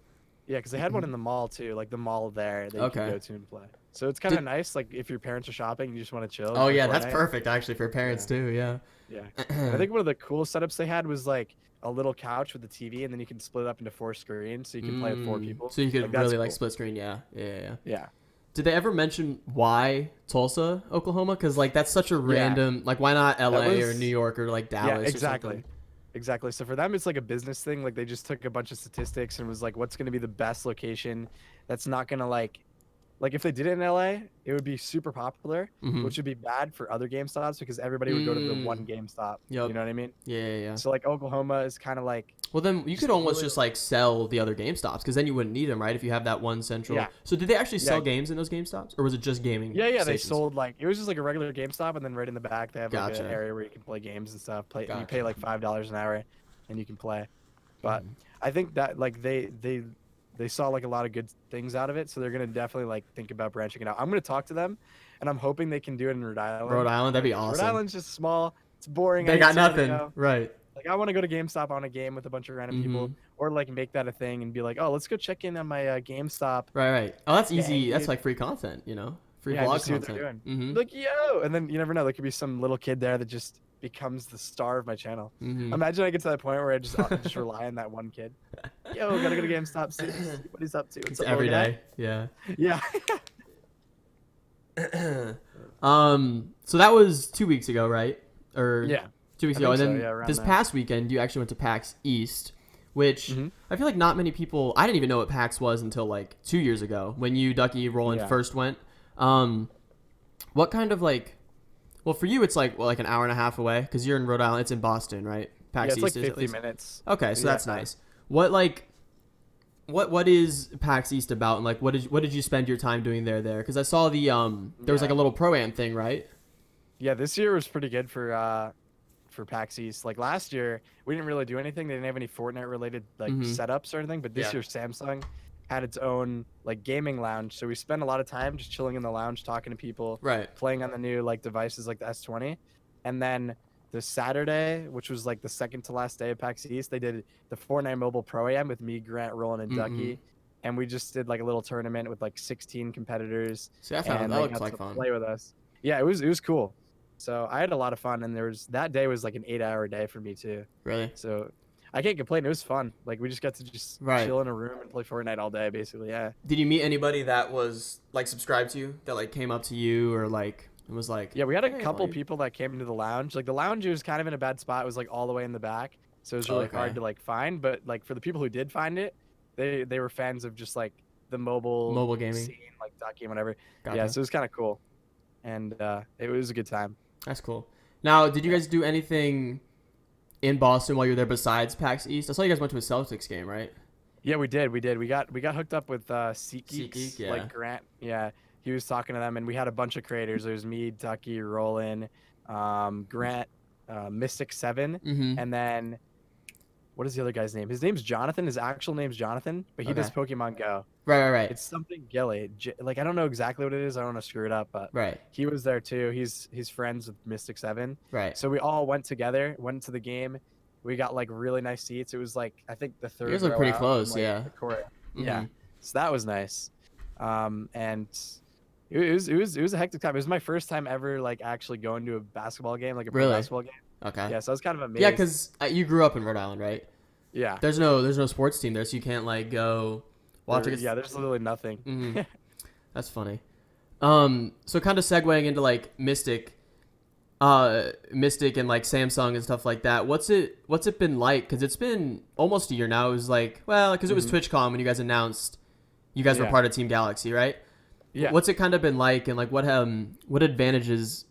S2: Yeah, because they had one in the mall too, like the mall there that you could go to and play. So it's kind of nice, like if your parents are shopping, you just want to chill.
S1: Oh yeah, that's perfect actually for parents too. Yeah.
S2: Yeah. I think one of the cool setups they had was like a little couch with the TV, and then you can split it up into 4 screens, so you can play with 4 people.
S1: So you could really like split screen. Yeah. Did they ever mention why Tulsa, Oklahoma? Because like that's such a random. Like why not LA or New York or like Dallas?
S2: Yeah, exactly.
S1: Or something?
S2: Exactly. So for them, it's like a business thing. Like they just took a bunch of statistics and was like, what's going to be the best location that's not going to like if they did it in LA, it would be super popular, which would be bad for other GameStops because everybody would go to the one GameStop. You know what I mean?
S1: Yeah.
S2: So like Oklahoma is kind of like.
S1: Well, then you could almost just like sell the other GameStops because then you wouldn't need them, right? If you have that one central. Yeah. So did they actually sell games in those GameStops, or was it just gaming?
S2: Yeah. Stations? They sold like it was just like a regular GameStop, and then right in the back they have like an area where you can play games and stuff. And you pay like $5 an hour, and you can play. But I think that like they saw like a lot of good things out of it, so they're gonna definitely like think about branching it out. I'm gonna talk to them, and I'm hoping they can do it in Rhode Island.
S1: Rhode Island, that'd be awesome.
S2: Rhode Island's just small. It's boring.
S1: They got nothing, right?
S2: Like I want to go to GameStop on a game with a bunch of random people, or like make that a thing and be like, oh, let's go check in on my GameStop.
S1: Right. Oh, that's easy. That's like free content, you know, free vlog
S2: content. See what they're doing. Like yo, and then you never know. There could be some little kid there that just becomes the star of my channel. Imagine I get to that point where I just rely on that one kid. Yo, gotta go to GameStop, see what he's up to.
S1: It's every day. Yeah. So that was 2 weeks ago, right? Or 2 weeks ago, and then this past weekend you actually went to PAX East. which
S2: Mm-hmm.
S1: I feel like not many people. I didn't even know what PAX was until like 2 years ago when you, Ducky, Roland first went. What kind of like? Well, for you, it's like an hour and a half away because you're in Rhode Island. It's in Boston, right? PAX
S2: Yeah, it's
S1: East
S2: like
S1: is at
S2: 50
S1: least.
S2: minutes.
S1: Okay, so
S2: Yeah.
S1: that's nice. What like? What is PAX East about, and like what did you spend your time doing there? Because I saw the there was like a little pro-am thing, right?
S2: Yeah, this year was pretty good for PAX East. Like last year, we didn't really do anything. They didn't have any Fortnite related like setups or anything. But this year, Samsung had its own like gaming lounge. So we spent a lot of time just chilling in the lounge, talking to people,
S1: Right.
S2: playing on the new like devices like the S20. And then the Saturday, which was like the second to last day of PAX East, they did the Fortnite Mobile Pro Am with me, Grant, Roland, and Ducky. And we just did like a little tournament with like 16 competitors.
S1: See, that
S2: and they
S1: looks
S2: got
S1: like
S2: to
S1: fun.
S2: play with us. Yeah, it was cool. So I had a lot of fun, and that day was like an 8-hour day for me too.
S1: Really?
S2: So I can't complain. It was fun. Like we just got to just chill in a room and play Fortnite all day, basically. Yeah.
S1: Did you meet anybody that was like subscribed to you, that like came up to you or like it was like?
S2: Yeah, we had a couple people that came into the lounge. Like the lounge was kind of in a bad spot. It was like all the way in the back, so it was really hard to like find. But like for the people who did find it, they were fans of just like the mobile
S1: gaming
S2: scene, like Ducky and whatever.
S1: Gotcha.
S2: Yeah, so it was kind of cool, and it was a good time.
S1: That's cool. Now, did you guys do anything in Boston while you were there besides PAX East? I saw you guys went to a Celtics game, right?
S2: Yeah, we did. We got hooked up with SeatGeek,
S1: yeah.
S2: like Grant. Yeah, he was talking to them, and we had a bunch of creators. There was me, Ducky, Roland, Grant, Mystic7, and then what is the other guy's name? His name's Jonathan. His actual name's Jonathan, but he does Pokemon Go.
S1: Right.
S2: It's something Gilly. Like I don't know exactly what it is. I don't want to screw it up, but he was there too. He's friends with Mystic7.
S1: Right.
S2: So we all went together, went to the game. We got like really nice seats. It was like I think the third.
S1: You guys look pretty close,
S2: from, like, the court. Yeah. So that was nice. And it was a hectic time. It was my first time ever like actually going to a basketball game, like a pro basketball game.
S1: Okay.
S2: Yeah, so I was kind of amazed.
S1: Yeah, because you grew up in Rhode Island, right?
S2: Yeah.
S1: There's no sports team there, so you can't like go watch it.
S2: Yeah, there's literally nothing.
S1: That's funny. So kind of segueing into like Mystic and like Samsung and stuff like that. What's it been like? Because it's been almost a year now. It was like, well, because it was TwitchCon when you guys announced you guys were part of Team Galaxy, right?
S2: Yeah.
S1: What's it kind of been like, and like what advantages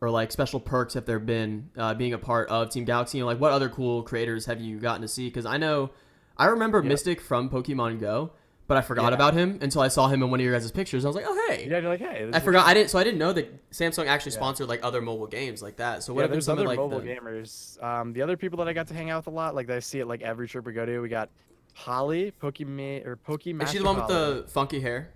S1: or like special perks have there been being a part of Team Galaxy, and like what other cool creators have you gotten to see? Because I remember Mystic from Pokemon Go, but I forgot about him until I saw him in one of your guys' pictures. I was like, oh hey.
S2: Yeah, you're like, hey.
S1: I forgot. I didn't know that Samsung actually sponsored like other mobile games like that. So what have been
S2: there's
S1: some
S2: other
S1: of like
S2: mobile gamers. The other people that I got to hang out with a lot, like that I see at like every trip we go to, we got Holly, Pokemaster.
S1: Is she the one with the funky hair?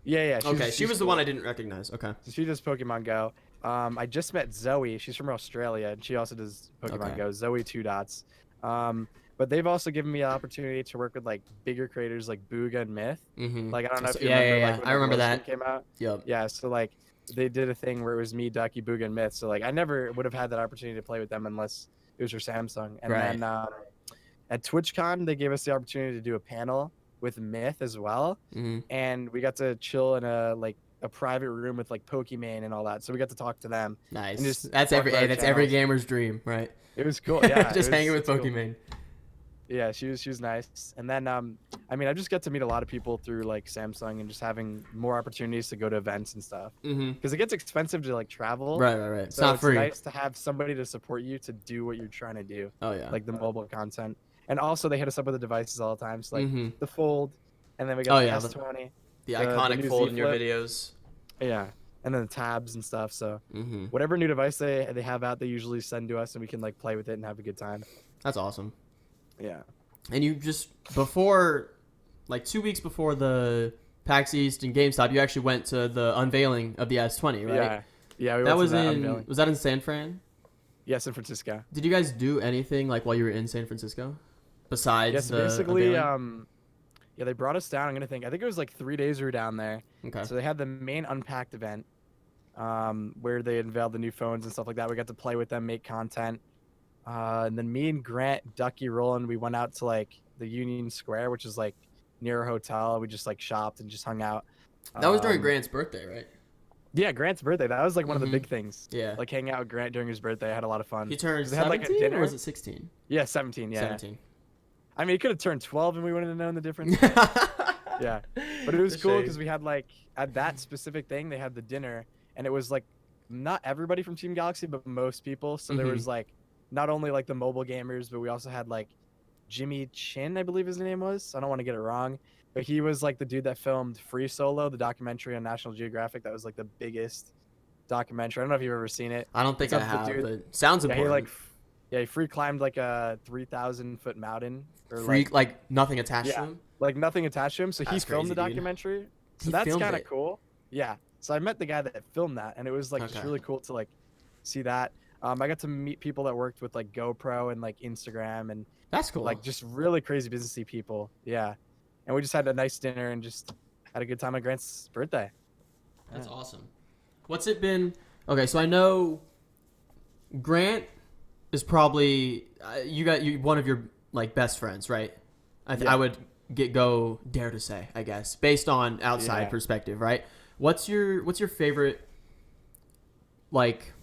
S2: Yeah.
S1: She was the one I didn't recognize. Okay.
S2: So she does Pokemon Go. I just met Zoe. She's from Australia, and she also does Pokemon Go. Zoe 2 Dots. But they've also given me an opportunity to work with like bigger creators like Booga and Myth. Like I don't know if you remember. Like, when
S1: I remember that
S2: came out.
S1: Yep.
S2: Yeah. So like they did a thing where it was me, Ducky, Booga, and Myth. So like I never would have had that opportunity to play with them unless it was for Samsung. And then at TwitchCon they gave us the opportunity to do a panel with Myth as well, and we got to chill in a private room with like Pokemon and all that. So we got to talk to them.
S1: Nice. That's every gamer's dream, right?
S2: It was cool. Yeah.
S1: Just hanging with Pokemon.
S2: Cool. Yeah, she was nice. And then I mean, I just got to meet a lot of people through like Samsung and just having more opportunities to go to events and stuff. Because it gets expensive to like travel.
S1: Right. It's not free.
S2: It's nice to have somebody to support you to do what you're trying to do.
S1: Oh yeah.
S2: Like the mobile content. And also they hit us up with the devices all the time. So like the Fold, and then we got the S20.
S1: The iconic Fold in your
S2: Flip.
S1: videos.
S2: Yeah. And then the tabs and stuff. So whatever new device they have out, they usually send to us and we can like play with it and have a good time.
S1: That's awesome.
S2: Yeah.
S1: And you just like 2 weeks before the PAX East and GameStop, you actually went to the unveiling of the S20, right?
S2: Yeah. We
S1: that
S2: went
S1: was
S2: to that
S1: in
S2: unveiling.
S1: Was that in San Fran?
S2: Yeah, San Francisco.
S1: Did you guys do anything like while you were in San Francisco besides the
S2: basically
S1: unveiling?
S2: Yeah, they brought us down. I think it was like 3 days we were down there.
S1: Okay.
S2: So they had the main Unpacked event, where they unveiled the new phones and stuff like that. We got to play with them, make content. And then me and Grant, Ducky, Roland, we went out to like the Union Square, which is like near a hotel. We just like shopped and just hung out.
S1: That was during Grant's birthday, right?
S2: Yeah, Grant's birthday. That was like one of the big things.
S1: Yeah.
S2: Like hanging out with Grant during his birthday. I had a lot of fun.
S1: He turned
S2: 'Cause they had,
S1: 17
S2: like, a dinner.
S1: or was it 16?
S2: Yeah, 17. Yeah.
S1: 17.
S2: I mean, it could have turned 12 and we wouldn't have known the difference. Yeah, but it was cool because we had like at that specific thing they had the dinner, and it was like not everybody from Team Galaxy, but most people. So there was like not only like the mobile gamers, but we also had like Jimmy Chin, I believe his name was. I don't want to get it wrong, but he was like the dude that filmed Free Solo, the documentary on National Geographic. That was like the biggest documentary. I don't know if you've ever seen it.
S1: I don't think I have, but sounds important.
S2: He free climbed like a 3,000-foot mountain. Or
S1: like nothing attached to him?
S2: Like nothing attached to him. So
S1: That's
S2: he filmed
S1: crazy,
S2: the documentary.
S1: Dude.
S2: So that's kind of cool. Yeah. So I met the guy that filmed that, and it was like just really cool to like see that. I got to meet people that worked with like GoPro and like Instagram and
S1: that's cool.
S2: Like just really crazy businessy people. Yeah. And we just had a nice dinner and just had a good time on Grant's birthday.
S1: That's awesome. What's it been? Okay, so I know Grant is probably you got one of your like best friends, right? I would dare to say, I guess, based on outside perspective, right? What's your favorite like?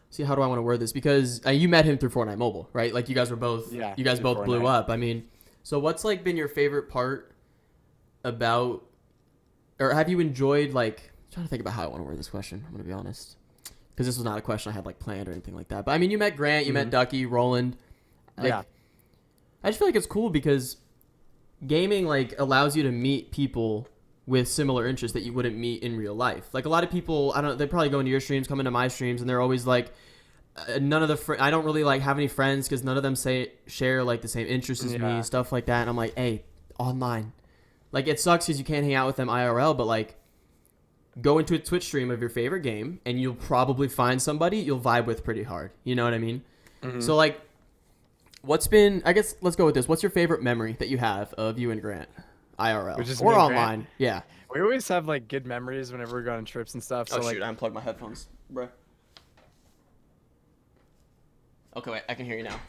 S1: See, how do I want to word this? Because you met him through Fortnite Mobile, right? Like you guys were both, you guys both blew up. I mean, so what's like been your favorite part about, or have you enjoyed like? I'm trying to think about how I want to word this question. I'm gonna be honest, because this was not a question I had like planned or anything like that. But I mean, you met Grant, you met Ducky, Roland. Like, I just feel like it's cool because gaming like allows you to meet people with similar interests that you wouldn't meet in real life. Like a lot of people, they probably go into your streams, come into my streams, and they're always like, I don't really like have any friends because none of them share like the same interests as me, stuff like that. And I'm like, hey, online, like it sucks because you can't hang out with them IRL, but like go into a Twitch stream of your favorite game and you'll probably find somebody you'll vibe with pretty hard. You know what I mean? So like, I guess let's go with this. What's your favorite memory that you have of you and Grant? IRL or online? Yeah.
S2: We always have like good memories whenever we're going on trips and stuff. So
S1: shoot, I unplugged my headphones, bro. Okay, wait, I can hear you now.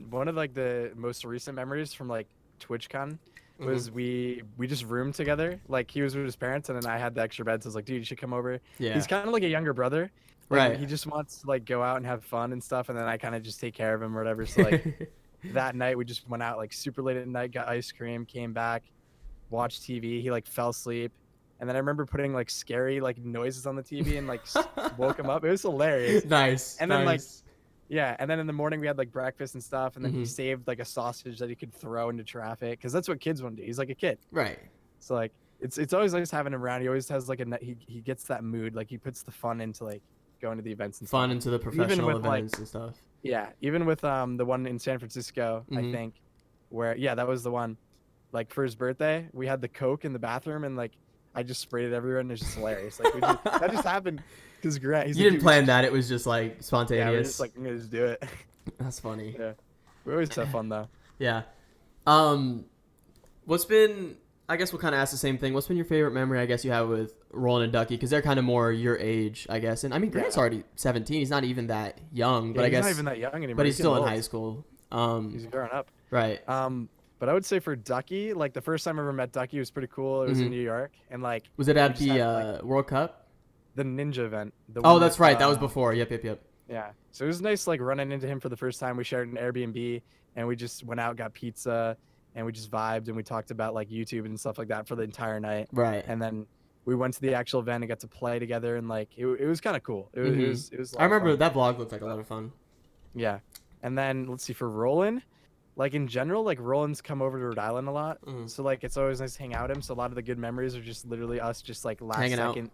S2: One of like the most recent memories from like TwitchCon was we just roomed together. Like he was with his parents and then I had the extra bed, so I was like, dude, you should come over. Yeah. He's kind of like a younger brother. Like,
S1: right.
S2: He just wants to like go out and have fun and stuff, and then I kind of just take care of him or whatever. So like that night we just went out like super late at night, got ice cream, came back, watched TV. He like fell asleep, and then I remember putting like scary like noises on the TV and like woke him up. It was hilarious.
S1: Nice.
S2: And then and then in the morning we had like breakfast and stuff, and then he saved like a sausage that he could throw into traffic because that's what kids want to do. He's like a kid.
S1: Right.
S2: So like it's always nice having him around. He always has like he gets that mood. Like he puts the fun into like going to the events and
S1: fun into the professional events and stuff.
S2: Yeah, even with the one in San Francisco, I think, where that was the one. Like for his birthday, we had the Coke in the bathroom, and like I just sprayed it everywhere, and it's just hilarious. Like that just happened because Grant.
S1: You didn't plan that; it was just like spontaneous.
S2: Yeah, we're just like I'm gonna just do it.
S1: That's funny.
S2: Yeah, we always have fun though.
S1: Yeah. What's been? I guess we'll kind of ask the same thing. What's been your favorite memory? I guess you have with Roland and Ducky because they're kind of more your age, I guess. And I mean, Grant's already 17. He's not even that young, but I guess
S2: he's not even that young anymore.
S1: But he's still in high school.
S2: He's growing up.
S1: Right.
S2: But I would say for Ducky, like the first time I ever met Ducky was pretty cool. It was in New York, and like
S1: was it at the World Cup?
S2: The Ninja event.
S1: That's right. That was before. Yep.
S2: Yeah. So it was nice like running into him for the first time. We shared an Airbnb, and we just went out, got pizza. And we just vibed and we talked about like YouTube and stuff like that for the entire night.
S1: Right.
S2: And then we went to the actual event and got to play together, and like it was kind of cool. It was.
S1: I remember that vlog looked like a lot of fun.
S2: Yeah. And then let's see, for Roland, like in general, like Roland's come over to Rhode Island a lot, so like it's always nice to hang out with him. So a lot of the good memories are just literally us just like last
S1: hanging
S2: second
S1: out.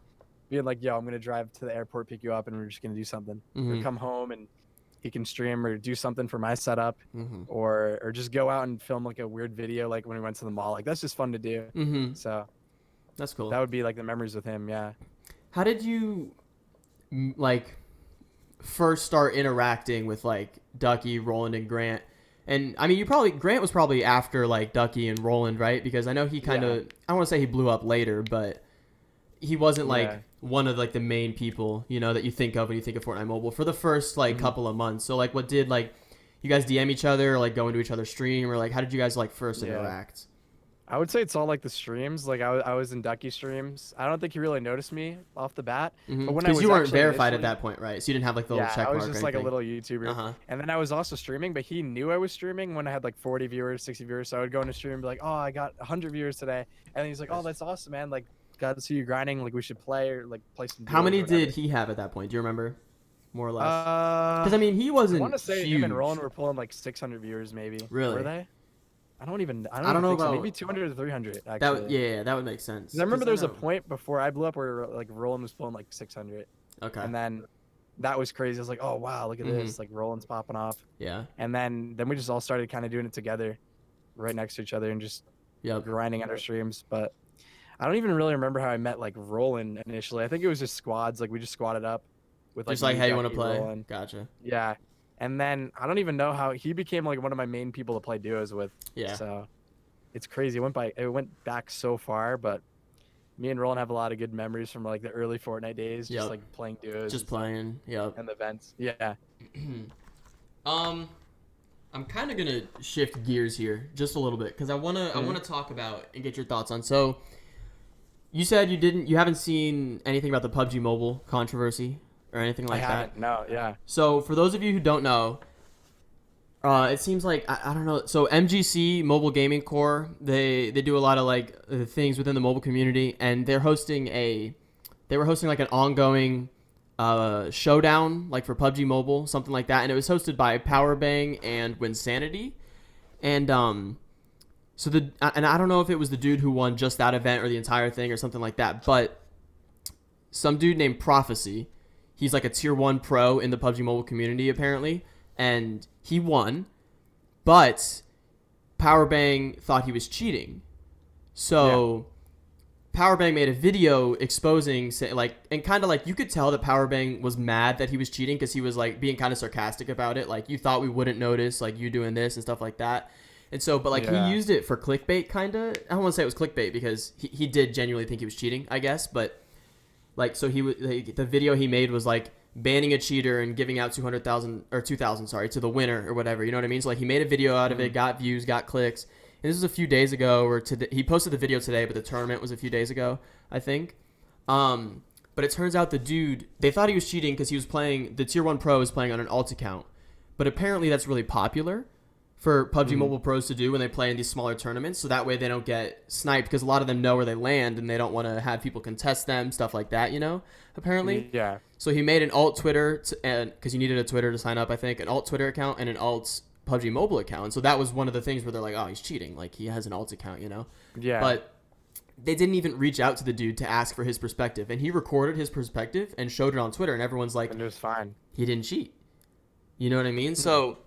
S2: being like, yo, I'm gonna drive to the airport, pick you up, and we're just gonna do something. Or come home and he can stream or do something for my setup, or just go out and film like a weird video, like when we went to the mall. Like that's just fun to do. So
S1: that's cool.
S2: That would be like the memories with him. Yeah.
S1: How did you like first start interacting with like Ducky, Roland, and Grant? And I mean, Grant was probably after like Ducky and Roland, right? Because I know he kind of, I don't want to say he blew up later, but he wasn't like one of like the main people, you know, that you think of when you think of Fortnite Mobile for the first like couple of months. So like, what did like you guys DM each other, or like go into each other's stream, or like how did you guys like first interact?
S2: I would say it's all like the streams. Like I was in Ducky streams. I don't think he really noticed me off the bat. But when I
S1: Because
S2: was
S1: you weren't
S2: actually
S1: verified at
S2: initially,
S1: that point, right? So you didn't have like the little
S2: yeah,
S1: check
S2: I was
S1: mark or
S2: just like a
S1: anything.
S2: little YouTuber.
S1: Uh-huh.
S2: And then I was also streaming, but he knew I was streaming when I had like 40 viewers, 60 viewers. So I would go into stream and be like, oh, I got 100 viewers today. And he's like, oh, that's awesome, man. Like, glad to see you grinding. Like, we should play or like play some
S1: How
S2: duos or
S1: many
S2: whatever.
S1: did he have at that point? Do you remember? More or less. Because
S2: I
S1: I mean, he wasn't
S2: want to say
S1: huge.
S2: him and Roland were pulling like 600 viewers, maybe.
S1: Really?
S2: Were they? I don't even
S1: I
S2: think
S1: don't know
S2: so.
S1: about
S2: Maybe 200 or 300 actually.
S1: that. Yeah, that would make sense.
S2: 'Cause I remember
S1: 'Cause
S2: there was a
S1: know-
S2: point before I blew up where like Roland was pulling like 600,
S1: Okay.
S2: and then that was crazy. I was like, oh wow, look at this, like Roland's popping off.
S1: Yeah.
S2: And then we just all started kind of doing it together, right next to each other, and just
S1: Yep.
S2: grinding at our streams. But I don't even really remember how I met like Roland initially. I think it was just squads. Like we just squatted up with like
S1: Just like
S2: me,
S1: how you want to
S2: Ducky,
S1: play.
S2: Roland.
S1: Gotcha.
S2: Yeah. And then I don't even know how he became like one of my main people to play duos with.
S1: Yeah.
S2: So it's crazy. It went back so far, but me and Roland have a lot of good memories from like the early Fortnite days,
S1: Yep.
S2: just like playing duos
S1: Just playing. Yep.
S2: and the events. Yeah.
S1: I'm kind of gonna shift gears here just a little bit because I wanna talk about and get your thoughts on. So, you said you haven't seen anything about the PUBG Mobile controversy or anything like
S2: I
S1: that.
S2: haven't. No, yeah.
S1: So, for those of you who don't know, it seems like I don't know. So MGC Mobile Gaming Corps, they do a lot of like things within the mobile community, and they were hosting like an ongoing showdown like for PUBG Mobile, something like that, and it was hosted by Powerbang and Winsanity, and so and I don't know if it was the dude who won just that event or the entire thing or something like that, but some dude named Prophecy, he's like a tier 1 pro in the PUBG Mobile community apparently, and he won, but Powerbang thought he was cheating. So Powerbang made a video exposing, like, and kind of like you could tell that Powerbang was mad that he was cheating because he was like being kind of sarcastic about it. Like, you thought we wouldn't notice, like you doing this and stuff like that. And so, but like he used it for clickbait, kind of. I don't want to say it was clickbait because he did genuinely think he was cheating, I guess. But like, so the video he made was like banning a cheater and giving out 200,000 or 2,000, sorry, to the winner or whatever. You know what I mean? So like he made a video out of it, got views, got clicks. And this was a few days ago, or he posted the video today, but the tournament was a few days ago, I think. But it turns out the dude, they thought he was cheating because he was playing, the tier 1 pro is playing on an alt account. But apparently that's really popular for PUBG Mobile pros to do when they play in these smaller tournaments. So that way they don't get sniped because a lot of them know where they land and they don't want to have people contest them, stuff like that, you know, apparently.
S2: Yeah.
S1: So he made an alt Twitter, and because you needed a Twitter to sign up, I think, an alt Twitter account and an alt PUBG Mobile account. And so that was one of the things where they're like, oh, he's cheating. Like, he has an alt account, you know?
S2: Yeah.
S1: But they didn't even reach out to the dude to ask for his perspective. And he recorded his perspective and showed it on Twitter. And everyone's like,
S2: And it was fine.
S1: he didn't cheat. You know what I mean? So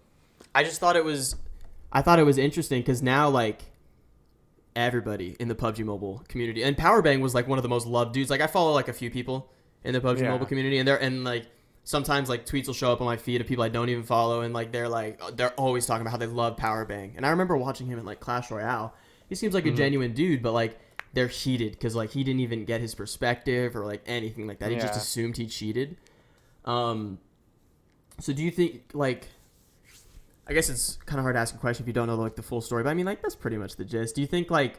S1: I just thought it was interesting because now, like, everybody in the PUBG Mobile community, and Powerbang was like one of the most loved dudes. Like, I follow like a few people in the PUBG Mobile community, and like sometimes like tweets will show up on my feed of people I don't even follow, and like they're always talking about how they love Powerbang. And I remember watching him in like Clash Royale. He seems like a genuine dude, but like they're heated because like he didn't even get his perspective or like anything like that. He just assumed he cheated. So do you think, like, I guess it's kind of hard to ask a question if you don't know like the full story, but I mean, like, that's pretty much the gist. Do you think, like,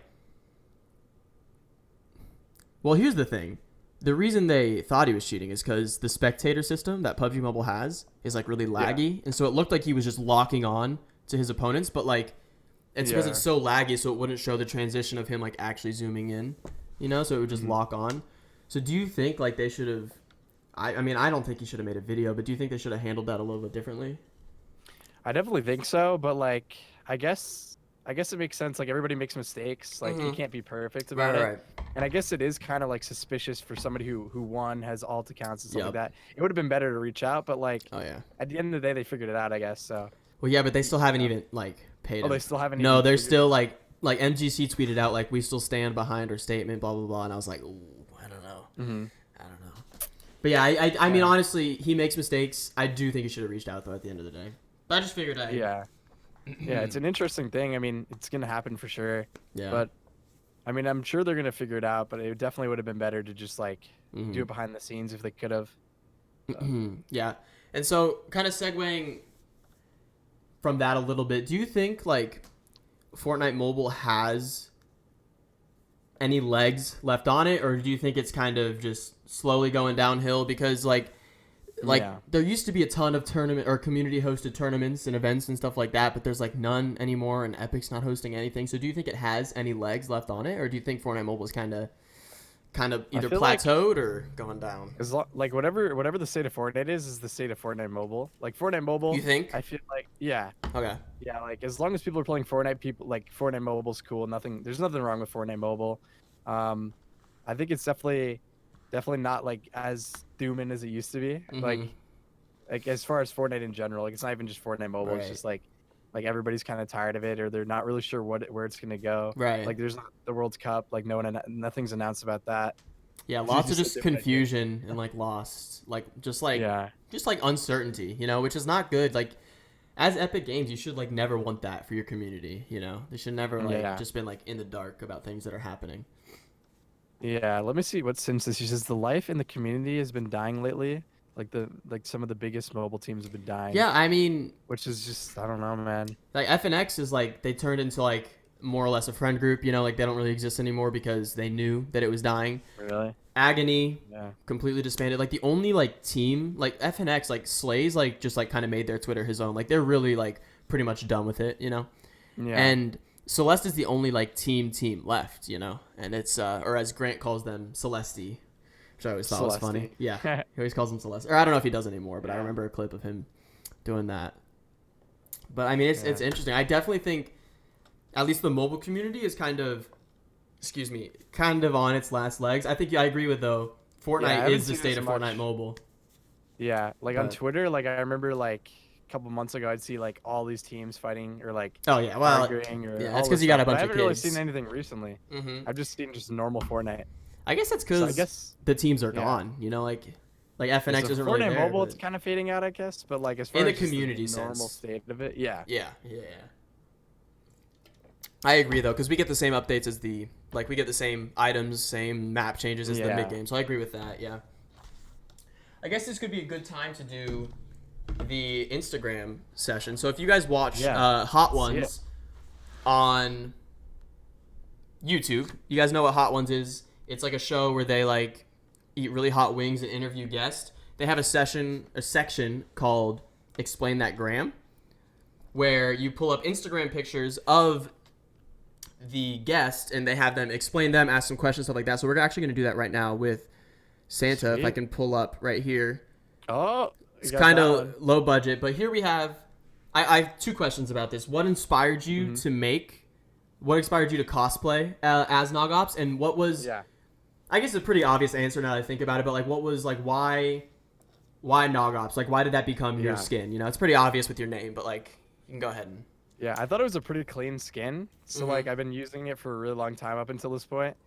S1: well, here's the thing. The reason they thought he was cheating is because the spectator system that PUBG Mobile has is like really laggy, and so it looked like he was just locking on to his opponents, but like it's because it's so laggy, so it wouldn't show the transition of him like actually zooming in, you know, so it would just lock on. So do you think like they should have, I mean, I don't think he should have made a video, but do you think they should have handled that a little bit differently?
S2: I definitely think so, but like I guess it makes sense. Like, everybody makes mistakes. Like, you can't be perfect about it. And I guess it is kind of like suspicious for somebody who has alt accounts and stuff like that. It would have been better to reach out, but like at the end of the day they figured it out, I guess. So
S1: well, yeah, but they still haven't even like paid him.
S2: they still haven't
S1: No,
S2: even
S1: they're
S2: figured
S1: still like MGC tweeted out like, we still stand behind our statement, blah blah blah, and I was like, ooh, I don't know. I don't know. But yeah, I mean, honestly, he makes mistakes. I do think he should have reached out though at the end of the day. But I just figured
S2: yeah, it's an interesting thing. I mean, it's gonna happen for sure.
S1: Yeah.
S2: But I mean, I'm sure they're gonna figure it out. But it definitely would have been better to just like do it behind the scenes if they could have.
S1: Yeah. And so, kind of segueing from that a little bit, do you think like Fortnite Mobile has any legs left on it, or do you think it's kind of just slowly going downhill? Because there used to be a ton of tournament or community hosted tournaments and events and stuff like that, but there's like none anymore, and Epic's not hosting anything. So do you think it has any legs left on it, or do you think Fortnite Mobile is kind of either plateaued or going down?
S2: Like whatever the state of Fortnite is the state of Fortnite Mobile. Like Fortnite Mobile,
S1: You think?
S2: I feel like yeah.
S1: Okay.
S2: Yeah, like as long as people are playing Fortnite, Fortnite Mobile's cool. There's nothing wrong with Fortnite Mobile. I think it's definitely not like as dooming as it used to be.
S1: Mm-hmm.
S2: Like as far as Fortnite in general, like it's not even just Fortnite Mobile.
S1: Right.
S2: It's just like everybody's kind of tired of it, or they're not really sure where it's gonna go.
S1: Right.
S2: Like there's not the World Cup. Like nothing's announced about that.
S1: Yeah, lots of just confusion and like lost, like just like uncertainty, which is not good. Like as Epic Games, you should like never want that for your community. They should never just been like in the dark about things that are happening.
S2: Yeah, let me see what Sim says. She says the life in the community has been dying lately. Like some of the biggest mobile teams have been dying.
S1: Yeah, I mean,
S2: which is just I don't know, man.
S1: Like FNX is like they turned into like more or less a friend group. Like they don't really exist anymore because they knew that it was dying.
S2: Really?
S1: Agony, completely disbanded. Like the only like team like FNX like Slays like just like kind of made their Twitter his own. Like they're really like pretty much done with it. Yeah. And Celeste is the only like team left, and it's or as Grant calls them, Celeste, which I always thought was funny. Yeah, he always calls them Celeste, or I don't know if he does anymore, but I remember a clip of him doing that. But I mean, it's interesting. I definitely think at least the mobile community is kind of on its last legs. I think I agree with though. Fortnite is the state of Fortnite Mobile.
S2: Yeah, like on Twitter, like I remember like couple months ago, I'd see like all these teams fighting or like arguing or
S1: that's because you got a bunch of kids.
S2: I haven't really seen anything recently. I've just seen just normal Fortnite.
S1: I guess that's because the teams are gone. Like FNX isn't really there.
S2: Fortnite Mobile, it's kind of fading out, I guess. But like as far
S1: as
S2: the
S1: community
S2: the normal state of it,
S1: yeah. I agree though, because we get the same updates as we get the same items, same map changes as the mid game. So I agree with that. Yeah. I guess this could be a good time to do the Instagram session. So if you guys watch Hot Ones on YouTube, you guys know what Hot Ones is. It's like a show where they like eat really hot wings and interview guests. They have a section called Explain That Gram, where you pull up Instagram pictures of the guest and they have them explain them, ask some questions, stuff like that. So we're actually going to do that right now with Santa. Sweet. If I can pull up right here. It's kind of low budget, but here we have. I have two questions about this. What inspired you to make? What inspired you to cosplay as Nogops? And what was? Yeah. I guess it's a pretty obvious answer now that I think about it. But like, what was like? Why Nogops? Like, why did that become your skin? It's pretty obvious with your name, but like, you can go ahead and.
S2: Yeah, I thought it was a pretty clean skin. So like, I've been using it for a really long time up until this point.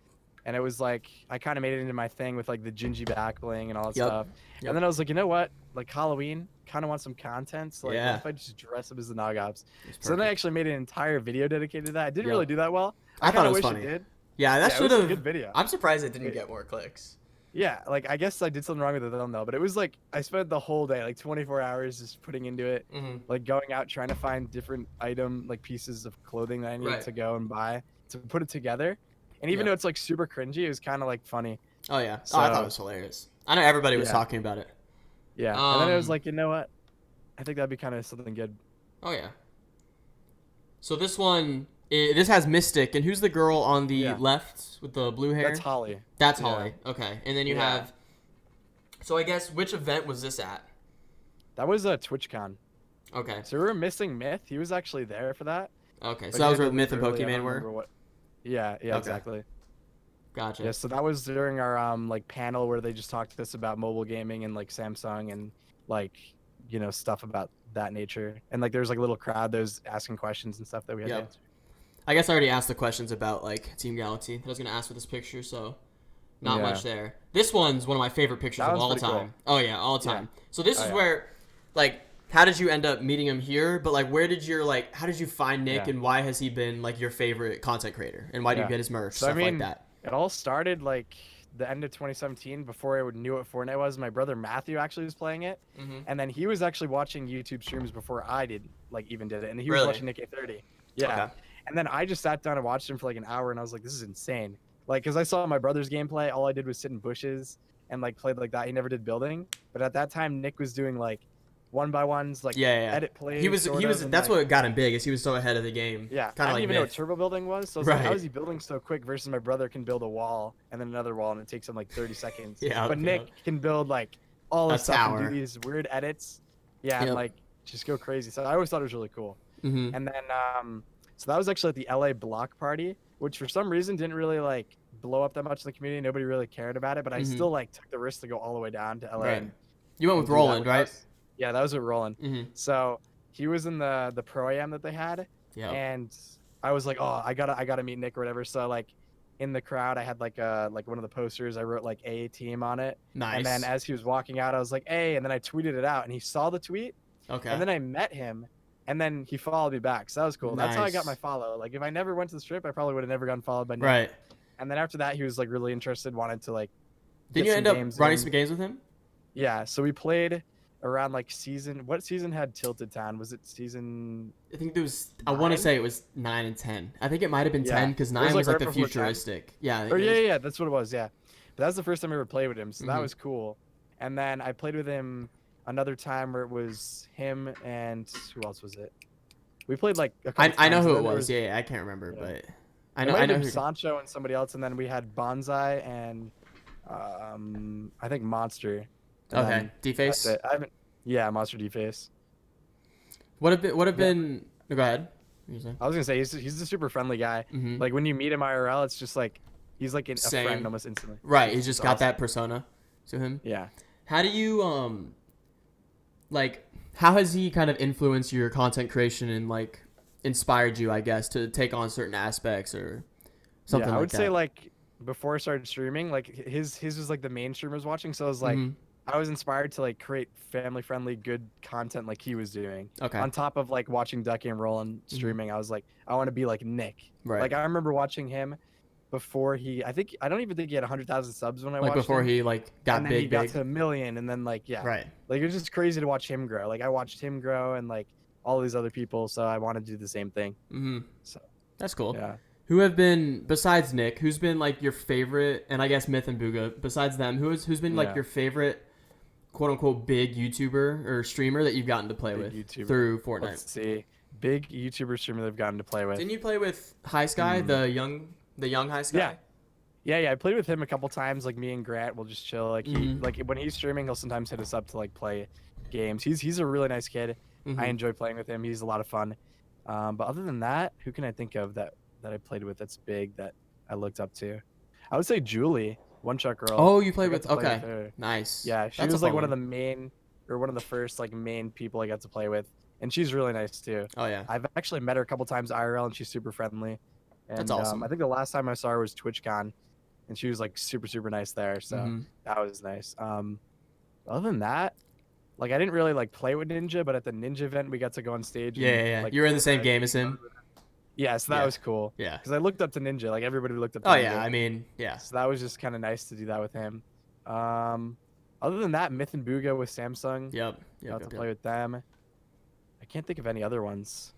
S2: And it was like, I kind of made it into my thing with like the Gingy back bling and all that stuff. And then I was like, you know what? Like Halloween, kind of want some content. So like, what if I just dress up as the Nogops? So then I actually made an entire video dedicated to that. I didn't really do that well.
S1: I thought it was funny.
S2: It did.
S1: Yeah, that should have.
S2: a good video.
S1: I'm surprised it didn't get more clicks.
S2: Yeah, like I guess I did something wrong with the thumbnail, but it was like I spent the whole day, like 24 hours, just putting into it, like going out trying to find different pieces of clothing that I needed to go and buy to put it together. And even though it's like super cringy, it was kind of like funny.
S1: Oh yeah, so, I thought it was hilarious. I know everybody was talking about it.
S2: Yeah, and then it was like, you know what? I think that'd be kind of something good.
S1: Oh yeah. So this one, this has Mystic, and who's the girl on the left with the blue hair?
S2: That's Holly.
S1: That's Holly. Okay, and then you have. So I guess which event was this at?
S2: That was a TwitchCon.
S1: Okay.
S2: So we were missing Myth. He was actually there for that.
S1: Okay, so that was where Myth and Pokemon were.
S2: Yeah, exactly.
S1: Gotcha.
S2: Yeah, so that was during our like panel where they just talked to us about mobile gaming and like Samsung and like stuff about that nature. And like there's like a little crowd that was asking questions and stuff that we had to answer.
S1: I guess I already asked the questions about like Team Galaxy that I was gonna ask for this picture, so not much there. This one's one of my favorite pictures of all time. Cool. Oh yeah, all time. Yeah. So this is where like. How did you end up meeting him here? But like, how did you find Nick and why has he been like your favorite content creator? And why do you get his merch, stuff like that?
S2: It all started like the end of 2017 before I knew what Fortnite was. My brother Matthew actually was playing it. And then he was actually watching YouTube streams before I did it. And he was watching Nick 830. Yeah. Okay. And then I just sat down and watched him for like an hour and I was like, this is insane. Like, cause I saw my brother's gameplay. All I did was sit in bushes and like played like that. He never did building. But at that time, Nick was doing like 1x1s, like
S1: Yeah.
S2: edit plays.
S1: He was
S2: and,
S1: that's
S2: like,
S1: what got him big, is he was so ahead of the game.
S2: yeah.
S1: Kind
S2: I
S1: of
S2: didn't
S1: like
S2: even know what
S1: Myth.
S2: turbo building was. So I was like, how is he building so quick versus my brother can build a wall and then another wall and it takes him like 30 seconds.
S1: Yeah,
S2: But Nick can build like all this stuff
S1: tower.
S2: and do these weird edits. Yeah, and like just go crazy. So I always thought it was really cool.
S1: Mm-hmm.
S2: And then so that was actually at the LA block party, which for some reason didn't really like blow up that much in the community. Nobody really cared about it, but I still like took the risk to go all the way down to LA.
S1: Right.
S2: And,
S1: You went with Roland, right?
S2: Yeah, that was with Roland.
S1: Mm-hmm.
S2: So he was in the pro-am that they had.
S1: Yeah.
S2: And I was like, oh, I gotta meet Nick or whatever. So like in the crowd, I had like one of the posters. I wrote like A team on it.
S1: Nice.
S2: And then as he was walking out, I was like, A, and then I tweeted it out, and he saw the tweet.
S1: Okay.
S2: And then I met him, and then he followed me back. So that was cool.
S1: Nice.
S2: That's how I got my follow. Like if I never went to the strip, I probably would have never gotten followed by Nick.
S1: Right.
S2: And then after that, he was like really interested, wanted to like.
S1: Didn't you end up running some games with him?
S2: Yeah. So we played around like what season had Tilted Town? Was it season?
S1: I think there was. 9? I want to say it was 9 and 10. I think it might have been 10 because 9 was like
S2: right
S1: the futuristic. 10. Yeah.
S2: Yeah, that's what it was. Yeah, but that was the first time I ever played with him, so that was cool. And then I played with him another time where it was him and who else was it? We played like a couple
S1: I know who it
S2: was.
S1: was. Yeah, I can't remember, but
S2: I know Sancho and somebody else, and then we had Bonsai and I think Monster.
S1: Okay, D-Face.
S2: Yeah, Monster D-Face.
S1: What have been? Oh, go ahead.
S2: I was gonna say he's a super friendly guy. Like when you meet him IRL, it's just like he's like a friend almost instantly.
S1: Right, he's just got that persona to him.
S2: Yeah.
S1: How do you like? How has he kind of influenced your content creation and like inspired you, I guess, to take on certain aspects or something?
S2: I would say like before I started streaming, like his was like the main streamers watching, so I was like. I was inspired to like create family-friendly, good content like he was doing.
S1: Okay.
S2: On top of like watching Ducky and Roland streaming, I was like, I want to be like Nick.
S1: Right.
S2: Like I remember watching him before I don't even think he had 100,000 subs when I watched him.
S1: Like before he like got
S2: and then
S1: big.
S2: He got to 1 million, and then like
S1: Right.
S2: Like it was just crazy to watch him grow. Like I watched him grow and like all these other people, so I wanted to do the same thing. So
S1: that's cool.
S2: Yeah.
S1: Who have been besides Nick? Who's been like your favorite? And I guess Myth and Booga. Besides them, who's been like your favorite? "Quote unquote" big YouTuber or streamer that you've gotten to play with through Fortnite?
S2: Let's see, big YouTuber streamer they've gotten to play with.
S1: Didn't you play with High Sky, the young High Sky?
S2: Yeah. I played with him a couple times. Like me and Grant will just chill. Like he like when he's streaming, he'll sometimes hit us up to like play games. He's a really nice kid. I enjoy playing with him. He's a lot of fun. But other than that, who can I think of that I played with that's big that I looked up to? I would say Julie. One Shot Girl.
S1: Oh, you played with nice.
S2: Yeah, she was like one of the first like main people I got to play with, and she's really nice too.
S1: Oh yeah.
S2: I've actually met her a couple times IRL, and she's super friendly. And,
S1: that's awesome.
S2: I think the last time I saw her was TwitchCon, and she was like super nice there. So that was nice. Other than that, like I didn't really like play with Ninja, but at the Ninja event we got to go on stage.
S1: Yeah. Like, you were in the same game as him.
S2: Yeah, so that was cool.
S1: Yeah.
S2: Because I looked up to Ninja, like everybody looked up to
S1: Ninja.
S2: Ninja.
S1: Yeah, I mean, yeah.
S2: So that was just kind of nice to do that with him. Other than that, Myth and Booga with Samsung. Got to play with them. I can't think of any other ones.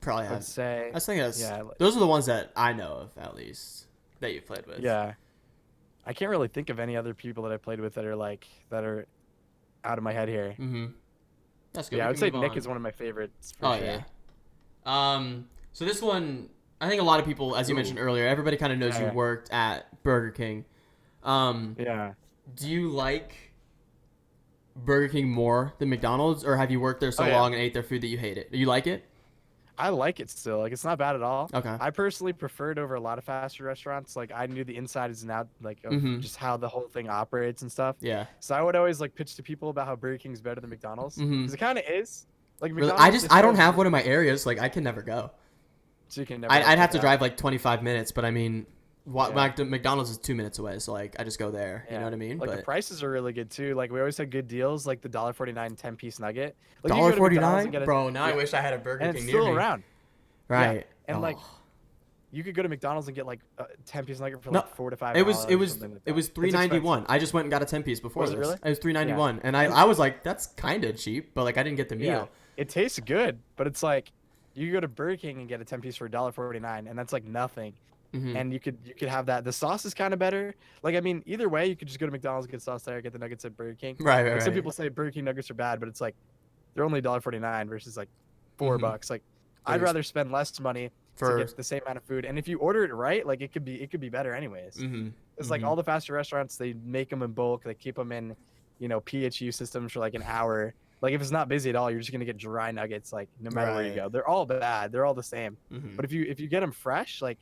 S1: Probably
S2: I'd say.
S1: Those are the ones that I know of, at least, that you played with.
S2: Yeah. I can't really think of any other people that I played with that are out of my head here.
S1: That's good.
S2: Yeah, I would say Nick is one of my favorites. For sure.
S1: Yeah. So this one, I think a lot of people, as you mentioned earlier, everybody kind of knows you worked at Burger King.
S2: Yeah.
S1: Do you like Burger King more than McDonald's, or have you worked there so long and ate their food that you hate it? Do you like it?
S2: I like it still. Like, it's not bad at all.
S1: Okay.
S2: I personally prefer it over a lot of fast food restaurants. Like, I knew the inside and out, like, of just how the whole thing operates and stuff.
S1: Yeah.
S2: So I would always, like, pitch to people about how Burger King's better than McDonald's. Because it kind of is. Like,
S1: really?
S2: McDonald's
S1: I don't have one in my areas. Like, I can never go.
S2: So you can never
S1: I'd have to drive, like, 25 minutes. But, I mean, McDonald's is 2 minutes away. So, like, I just go there. You know what I mean?
S2: Like, the prices are really good, too. Like, we always had good deals. Like, the $1.49 10-piece nugget. Like,
S1: $1.49? Bro, now I wish I had a Burger King near me.
S2: And it's still around.
S1: Right.
S2: Yeah. And like you could go to McDonald's and get like a 10-piece nugget for like $4 to $5.
S1: It was $3.91. I just went and got a 10-piece before this.
S2: Really?
S1: It was $3.91, and I was like, that's kind of cheap, but like I didn't get the meal.
S2: Yeah. It tastes good, but it's like you go to Burger King and get a 10-piece for $1.49, and that's like nothing. and you could have that. The sauce is kind of better. Like, I mean, either way, you could just go to McDonald's, get sauce there, get the nuggets at Burger King.
S1: Right,
S2: Like,
S1: right,
S2: some
S1: right.
S2: people say Burger King nuggets are bad, but it's like they're only $1.49 versus like $4. Like, I'd
S1: Very
S2: rather spend less money to get the same amount of food. And if you order it right, like it could be better anyways. It's like all the fast food restaurants, they make them in bulk, they keep them in, you know, PHU systems for like an hour. Like, if it's not busy at all, you're just gonna get dry nuggets. Like, no matter where you go, they're all bad. They're all the same. But if you get them fresh, like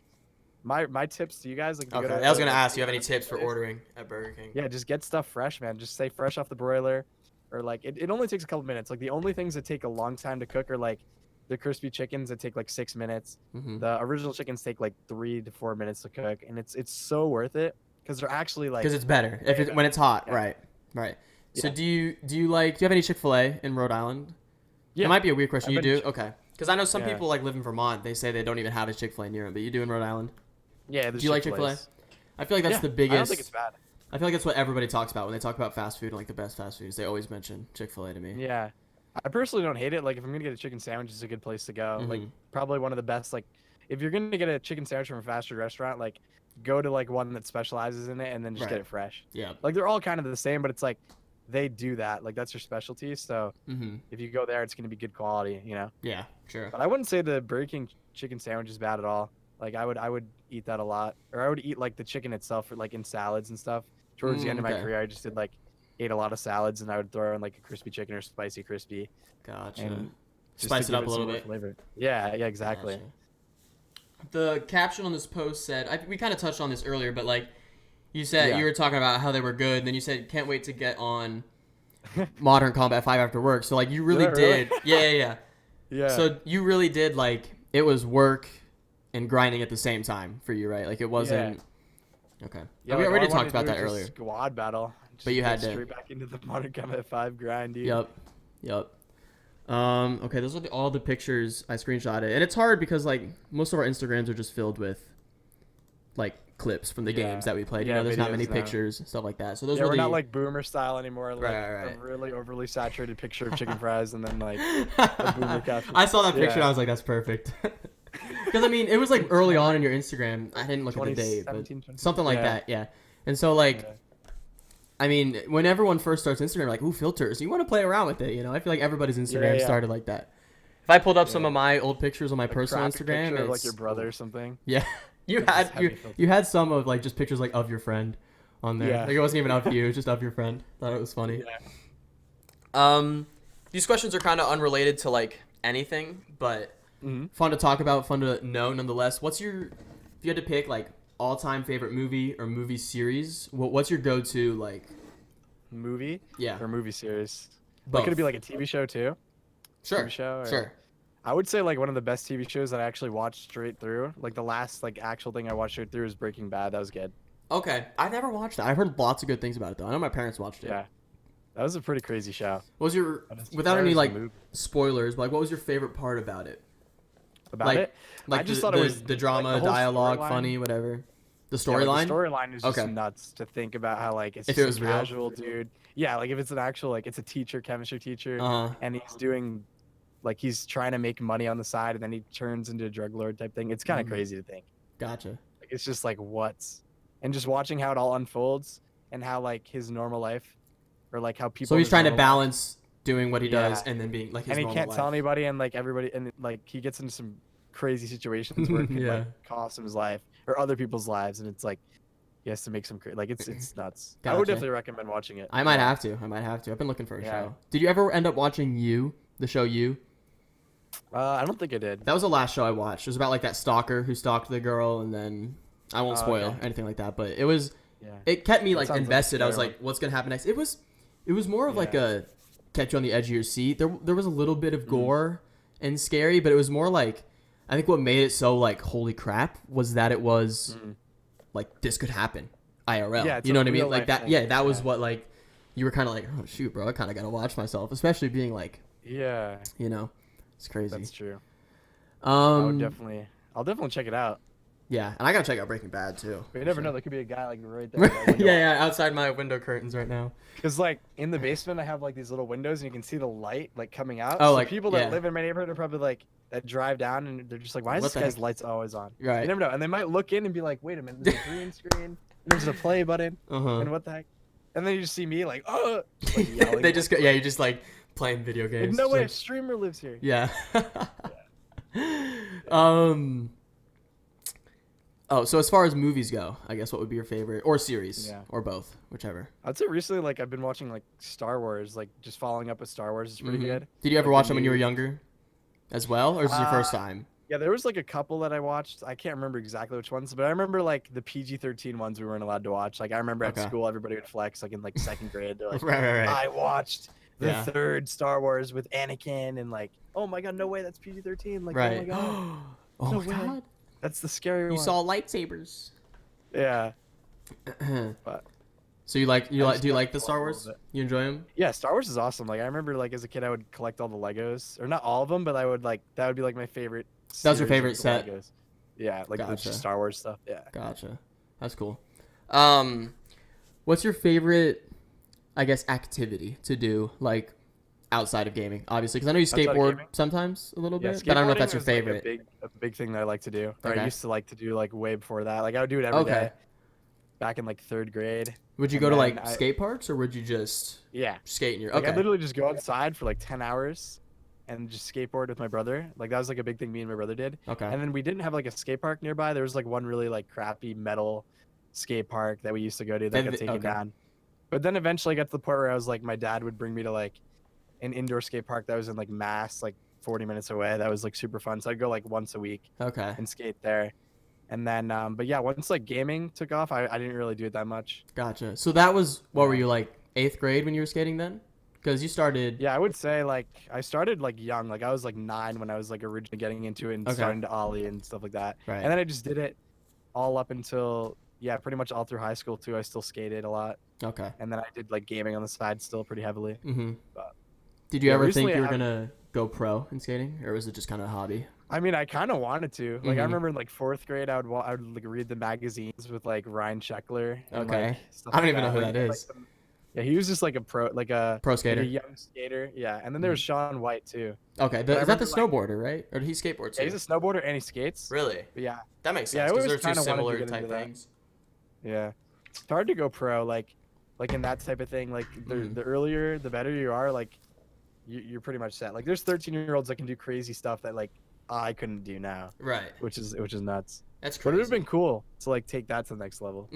S2: my tips to you guys, like,
S1: Okay, I was gonna ask, you have any tips for ordering at Burger King?
S2: Yeah, just get stuff fresh, man. Just say fresh off the broiler, or like it only takes a couple minutes. Like, the only things that take a long time to cook are like the crispy chickens that take like 6 minutes. The original chickens take like 3 to 4 minutes to cook, and it's so worth it because they're actually like,
S1: because it's better when it's hot. Right. So do you have any Chick-fil-A in Rhode Island?
S2: Yeah,
S1: it might be a weird question. You do? Okay, because I know some people like live in Vermont. They say they don't even have a Chick-fil-A near them, but you do in Rhode Island.
S2: Yeah,
S1: do you like Chick-fil-A? I feel like that's the biggest.
S2: I don't think it's bad.
S1: I feel like that's what everybody talks about when they talk about fast food and like the best fast foods. They always mention Chick-fil-A to me.
S2: Yeah, I personally don't hate it. Like, if I'm gonna get a chicken sandwich, it's a good place to go. Like, probably one of the best. Like, if you're gonna get a chicken sandwich from a fast food restaurant, like, go to like one that specializes in it and then just get it fresh.
S1: Yeah.
S2: Like, they're all kind of the same, but it's like they do that. Like, that's their specialty. So if you go there, it's gonna be good quality. You know.
S1: Yeah. Sure.
S2: But I wouldn't say the Burger King chicken sandwich is bad at all. Like, I would eat that a lot, or I would eat like the chicken itself, for like in salads and stuff. Towards the end of my career, I just ate a lot of salads, and I would throw in like a crispy chicken or spicy crispy.
S1: Gotcha.
S2: And
S1: spice it up a little bit.
S2: Flavor. Yeah, exactly.
S1: Gotcha. The caption on this post said, we kind of touched on this earlier, but like you said, you were talking about how they were good, and then you said, can't wait to get on Modern Combat 5 after work. So like you really did. Really? Yeah. So you really did, like, it was work and grinding at the same time for you, right? Like, it wasn't. Okay.
S2: Yeah,
S1: we
S2: like,
S1: already talked about that earlier.
S2: Squad battle.
S1: But you had to
S2: straight back into the Modern Combat 5 grind, dude.
S1: Yep. Okay, those are all the pictures I screenshotted, and it's hard because like most of our Instagrams are just filled with like clips from the games that we played. You know, there's not many pictures and stuff like that. So those were
S2: we're not like boomer style anymore. Like
S1: right.
S2: a really overly saturated picture of chicken fries, and then like a boomer caption.
S1: I saw that picture and I was like, that's perfect. Because I mean, it was like early on in your Instagram. I didn't look at the date, but something like that. Yeah. And so like. I mean, when everyone first starts Instagram, like, ooh, filters. You want to play around with it, you know? I feel like everybody's Instagram started like that. If I pulled up some of my old pictures on my personal Instagram, it's
S2: like your brother or something.
S1: Yeah, you had some of like just pictures like of your friend on there. Like, it wasn't even of you, it was just of your friend. Thought it was funny. These questions are kind of unrelated to like anything, but fun to talk about, fun to know nonetheless. If you had to pick like all-time favorite movie or movie series, what's your go-to like
S2: movie?
S1: Yeah.
S2: Or movie series?
S1: Both.
S2: Could it be like a TV show too?
S1: Sure.
S2: TV show,
S1: sure.
S2: I would say like one of the best TV shows that I actually watched straight through. Like, the last like actual thing I watched straight through is Breaking Bad. That was good.
S1: Okay. I've never watched that. I've heard lots of good things about it though. I know my parents watched it.
S2: Yeah. That was a pretty crazy show.
S1: What was your, without any like spoilers, but like what was your favorite part about it?
S2: Like
S1: I just thought it was the drama,
S2: like,
S1: dialogue, funny, whatever. The storyline?
S2: The storyline is just nuts to think about how like it's just a casual dude. Yeah, like if it's an actual like it's a teacher, chemistry teacher, and he's doing like he's trying to make money on the side, and then he turns into a drug lord type thing. It's kind of crazy to think.
S1: Gotcha.
S2: Like, it's just like and just watching how it all unfolds and how like his normal life, or like how people.
S1: So he's trying to balance doing what he does and then being like his normal life. And he can't
S2: tell anybody, and like everybody, and like he gets into some crazy situations where it could like cost him his life or other people's lives, and it's like he has to make some like it's nuts.
S1: Gotcha.
S2: I would definitely recommend watching it.
S1: I might have to. I've been looking for a show. Did you ever end up watching the show You?
S2: I don't think I did.
S1: That was the last show I watched. It was about like that stalker who stalked the girl, and then I won't spoil anything like that, but it was it kept me like invested. I was like, what's gonna happen next? It was more of like a kept you on the edge of your seat. There was a little bit of gore and scary, but it was more like, I think what made it so like holy crap was that it was like this could happen IRL. Yeah, you know what I mean? Like that. Yeah, that was what like you were kind of like, oh shoot, bro, I kind of gotta watch myself, especially being like, you know, it's crazy.
S2: That's true. I'll definitely check it out.
S1: Yeah, and I gotta check out Breaking Bad too.
S2: But you never know. There could be a guy like right there.
S1: Yeah, outside my window curtains right now.
S2: Because like in the basement, I have like these little windows, and you can see the light like coming out.
S1: Oh,
S2: so
S1: like
S2: people that live in my neighborhood are probably like that drive down, and they're just like, "Why is
S1: What
S2: this
S1: the
S2: guy's
S1: heck?
S2: lights always on?"
S1: Right.
S2: You never know, and they might look in and be like, "Wait a minute, there's a green screen, and there's a play button, and what the heck?" And then you just see me like, "Oh!" Like yelling.
S1: They just go, yeah, you're just like playing video
S2: Like,
S1: games.
S2: no
S1: Just
S2: way, a
S1: like,
S2: streamer lives here.
S1: yeah. Oh, so as far as movies go, I guess what would be your favorite, or series, or both, whichever.
S2: I'd say recently, like I've been watching like Star Wars, like just following up with Star Wars is pretty good.
S1: Did you ever
S2: Like,
S1: watch them when you were younger, as well, or is this your first time?
S2: Yeah, there was like a couple that I watched. I can't remember exactly which ones, but I remember like the PG-13 ones we weren't allowed to watch. Like I remember at school, everybody would flex like in like second grade. They're like,
S1: right.
S2: I watched the third Star Wars with Anakin, and like, oh my god, no way, that's PG-13. Like, oh my god,
S1: oh
S2: no
S1: my
S2: way.
S1: god,
S2: that's the scary one.
S1: You saw lightsabers.
S2: Yeah.
S1: But so do you like the Star Wars? You enjoy them?
S2: Yeah, Star Wars is awesome. Like I remember like as a kid I would collect all the Legos, or not all of them, but I would like that would be like my favorite.
S1: That was your favorite set?
S2: Legos. Yeah, like the Star Wars stuff. Yeah.
S1: Gotcha. That's cool. What's your favorite, I guess, activity to do like outside of gaming? Obviously, because I know you skateboard sometimes a little bit, but I don't know if that's your favorite.
S2: Like a big thing that I like to do. Or I used to like to do like way before that. Like I would do it every day. Back in like third grade.
S1: Would you go to like skate parks, or would you just skate in your?
S2: Like I literally just go outside for like 10 hours and just skateboard with my brother. Like that was like a big thing me and my brother did.
S1: Okay.
S2: And then we didn't have like a skate park nearby. There was like one really like crappy metal skate park that we used to go to that got taken down. But then eventually I got to the point where I was like, my dad would bring me to like an indoor skate park that was in like Mass, like 40 minutes away. That was like super fun. So I'd go like once a week. And skate there. And then, but yeah, once like gaming took off, I didn't really do it that much.
S1: Gotcha. So that was, what were you, like 8th grade when you were skating then? Because you started.
S2: Yeah, I would say like I started like young. Like I was like 9 when I was like originally getting into it and starting to ollie and stuff like that.
S1: Right.
S2: And then I just did it all up until pretty much all through high school too. I still skated a lot.
S1: Okay.
S2: And then I did like gaming on the side still pretty heavily. But,
S1: did you ever think you were gonna go pro in skating, or was it just kind of a hobby?
S2: I mean, I kind of wanted to. Like I remember in like 4th grade, I would like read the magazines with like Ryan Sheckler. And, like,
S1: I don't even know who that is.
S2: Yeah, he was just like a pro skater, like a young skater. Yeah, and then there was Sean White too.
S1: Okay, is that the snowboarder, right? Or did he skateboard too?
S2: Yeah, he's a snowboarder and he skates.
S1: Really?
S2: But yeah,
S1: that makes sense because they're two similar type things.
S2: Yeah, it's hard to go pro like in that type of thing. Like the earlier, the better you are. Like you're pretty much set. Like there's 13-year-olds that can do crazy stuff that like I couldn't do now.
S1: Right.
S2: Which is nuts.
S1: That's crazy.
S2: But it would have been cool to like take that to the next level.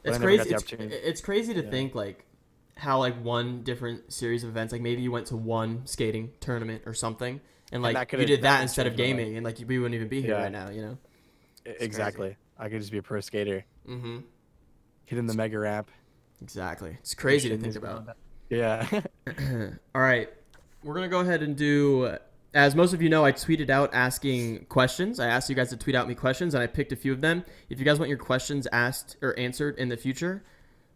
S1: It's crazy. It's crazy to think like how like one different series of events, like maybe you went to one skating tournament or something, and like you did that instead of gaming, and like we wouldn't even be here right now, you know?
S2: Exactly. Crazy. I could just be a pro skater. Hitting the mega ramp.
S1: Exactly. It's crazy to think about.
S2: Yeah.
S1: All right, we're gonna go ahead and do. As most of you know, I tweeted out asking questions. I asked you guys to tweet out me questions, and I picked a few of them. If you guys want your questions asked or answered in the future,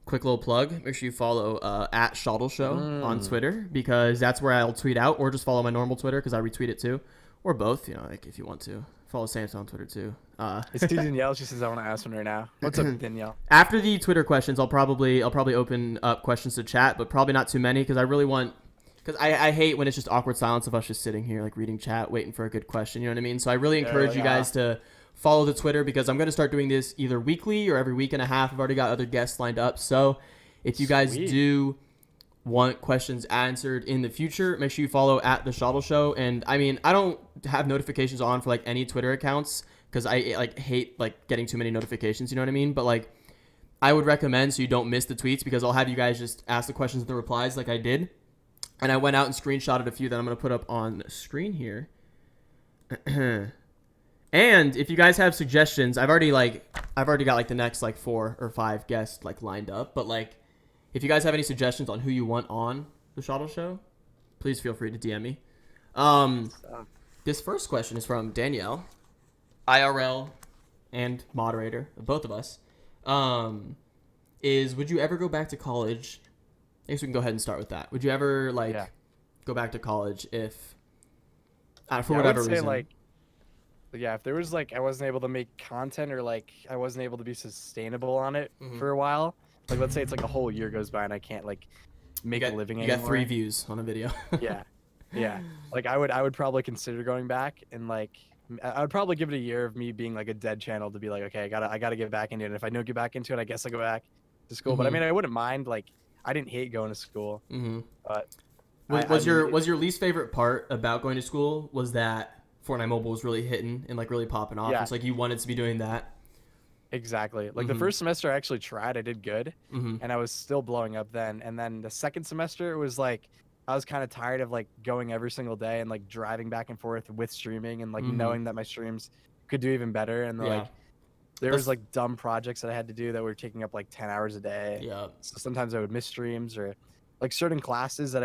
S1: quick little plug, make sure you follow at Shawtle Show on Twitter, because that's where I'll tweet out, or just follow my normal Twitter because I retweet it too, or both, you know, like if you want to. Follow Santa on Twitter too.
S2: It's Danielle. She says I want to ask one right now. What's up, Danielle?
S1: After the Twitter questions, I'll probably open up questions to chat, but probably not too many because I really want. Because I hate when it's just awkward silence of us just sitting here like reading chat, waiting for a good question. You know what I mean? So I really encourage you guys to follow the Twitter, because I'm going to start doing this either weekly or every week and a half. I've already got other guests lined up. So if you guys do want questions answered in the future, make sure you follow at the Shawtle Show. And I mean, I don't have notifications on for like any Twitter accounts because I like hate like getting too many notifications. You know what I mean? But like I would recommend so you don't miss the tweets, because I'll have you guys just ask the questions and the replies like I did. And I went out and screenshotted a few that I'm going to put up on screen here. And if you guys have suggestions, I've already got like the next like 4 or 5 guests like lined up. But like, if you guys have any suggestions on who you want on the Shawtle Show, please feel free to DM me. This first question is from Danielle, IRL and moderator, both of us. Would you ever go back to college? I guess we can go ahead and start with that. Would you ever go back to college if, for whatever reason?
S2: yeah, if there was like I wasn't able to make content or like I wasn't able to be sustainable on it for a while, like let's say it's like a whole year goes by and I can't like make a living
S1: You
S2: anymore.
S1: got 3 views on a video.
S2: Yeah, yeah. Like I would probably consider going back and like I would probably give it a year of me being like a dead channel to be like, okay, I gotta get back into it. And if I don't get back into it, I guess I go back to school. But I mean, I wouldn't mind. Like I didn't hate going to school. But
S1: Was your least favorite part about going to school was that Fortnite Mobile was really hitting and like really popping off?
S2: Yeah.
S1: It's like you wanted to be doing that.
S2: Exactly. Like the first semester I actually tried, I did good, and I was still blowing up then. And then the second semester it was like I was kind of tired of like going every single day and like driving back and forth with streaming and like knowing that my streams could do even better. And like there was like dumb projects that I had to do that were taking up like 10 hours a day.
S1: Yeah.
S2: So sometimes I would miss streams or like certain classes that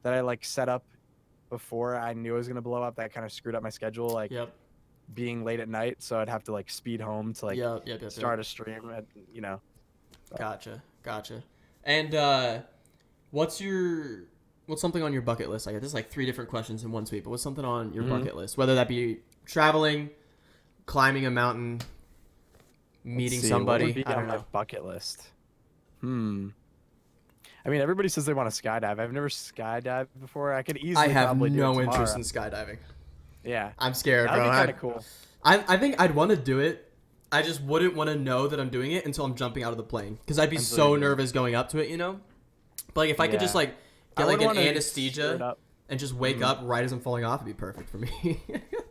S2: I like set up before I knew I was gonna blow up. That kind of screwed up my schedule. Like being late at night, so I'd have to like speed home to like start a stream at, you know.
S1: Gotcha. And what's something on your bucket list? Like this is like 3 different questions in one sweep, but what's something on your bucket list? Whether that be traveling, climbing a mountain, meeting somebody.
S2: What would be on my bucket list? I mean, everybody says they want to skydive. I've never skydived before. I could easily.
S1: I have
S2: probably do
S1: no
S2: it
S1: interest in skydiving.
S2: Yeah,
S1: I'm scared,
S2: that'd
S1: bro.
S2: be kind of cool.
S1: I think I'd want to do it. I just wouldn't want to know that I'm doing it until I'm jumping out of the plane because I'd be so nervous going up to it, you know. But like if I could just like get like an anesthesia and just wake up right as I'm falling off, it'd be perfect for me.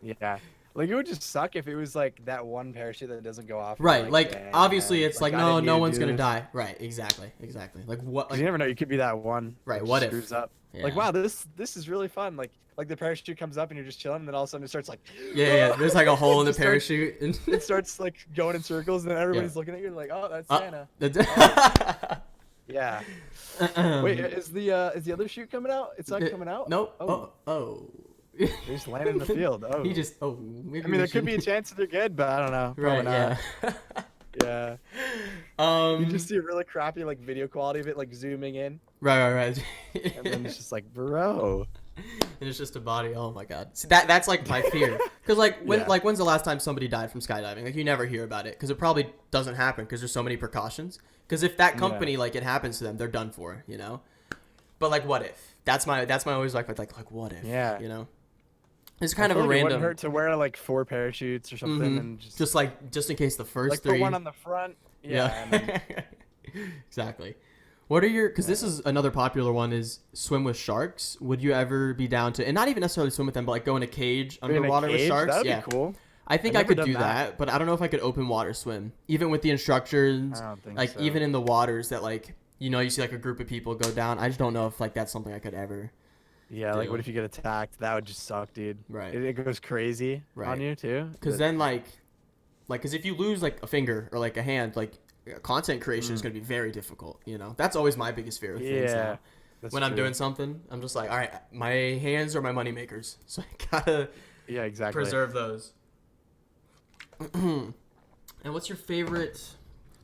S2: Yeah. Like it would just suck if it was like that one parachute that doesn't go off.
S1: Right, like obviously it's like no one's gonna die. Right, exactly. Like what? Like,
S2: you never know. You could be that one.
S1: Right. What if
S2: screws up? Yeah. Like wow, this is really fun. Like the parachute comes up and you're just chilling, and then all of a sudden it starts like.
S1: Yeah. There's like a hole in the parachute, and
S2: it starts like going in circles, and then everybody's looking at you like, oh, that's Santa. Yeah. Wait, is the other chute coming out? It's not coming out.
S1: Nope. Oh.
S2: They just landed in the field. Oh.
S1: He just. Oh.
S2: Maybe I mean, there could be a chance that they're good, but I don't know.
S1: Right.
S2: Yeah. Yeah. You just see a really crappy like video quality of it like zooming in.
S1: Right.
S2: And then it's just like, bro.
S1: And it's just a body. Oh my god. See, that's like my fear. Because when's the last time somebody died from skydiving? Like you never hear about it because it probably doesn't happen because there's so many precautions. Because if that company like it happens to them, they're done for, you know. But like, what if? That's my always like what if? Yeah. You know. It's kind of a random. It wouldn't
S2: hurt to wear like 4 parachutes or something, and
S1: just in case the first
S2: like
S1: 3.
S2: Put one on the front. Yeah.
S1: Exactly. What are your? Because this is another popular one is swim with sharks. Would you ever be down to, and not even necessarily swim with them, but like go in a cage underwater with sharks?
S2: That'd be cool.
S1: I think I could do that, but I don't know if I could open water swim, even with the instructions.
S2: I don't think
S1: like
S2: so.
S1: Even in the waters that like you see like a group of people go down. I just don't know if like that's something I could ever.
S2: Yeah, like what if you get attacked? That would just suck, dude.
S1: Right.
S2: It goes crazy on you too.
S1: Because then because if you lose like a finger or like a hand, like content creation is going to be very difficult. You know, that's always my biggest fear with things now. When I'm doing something, I'm just like, all right, my hands are my money makers, so I gotta preserve those. And what's your favorite?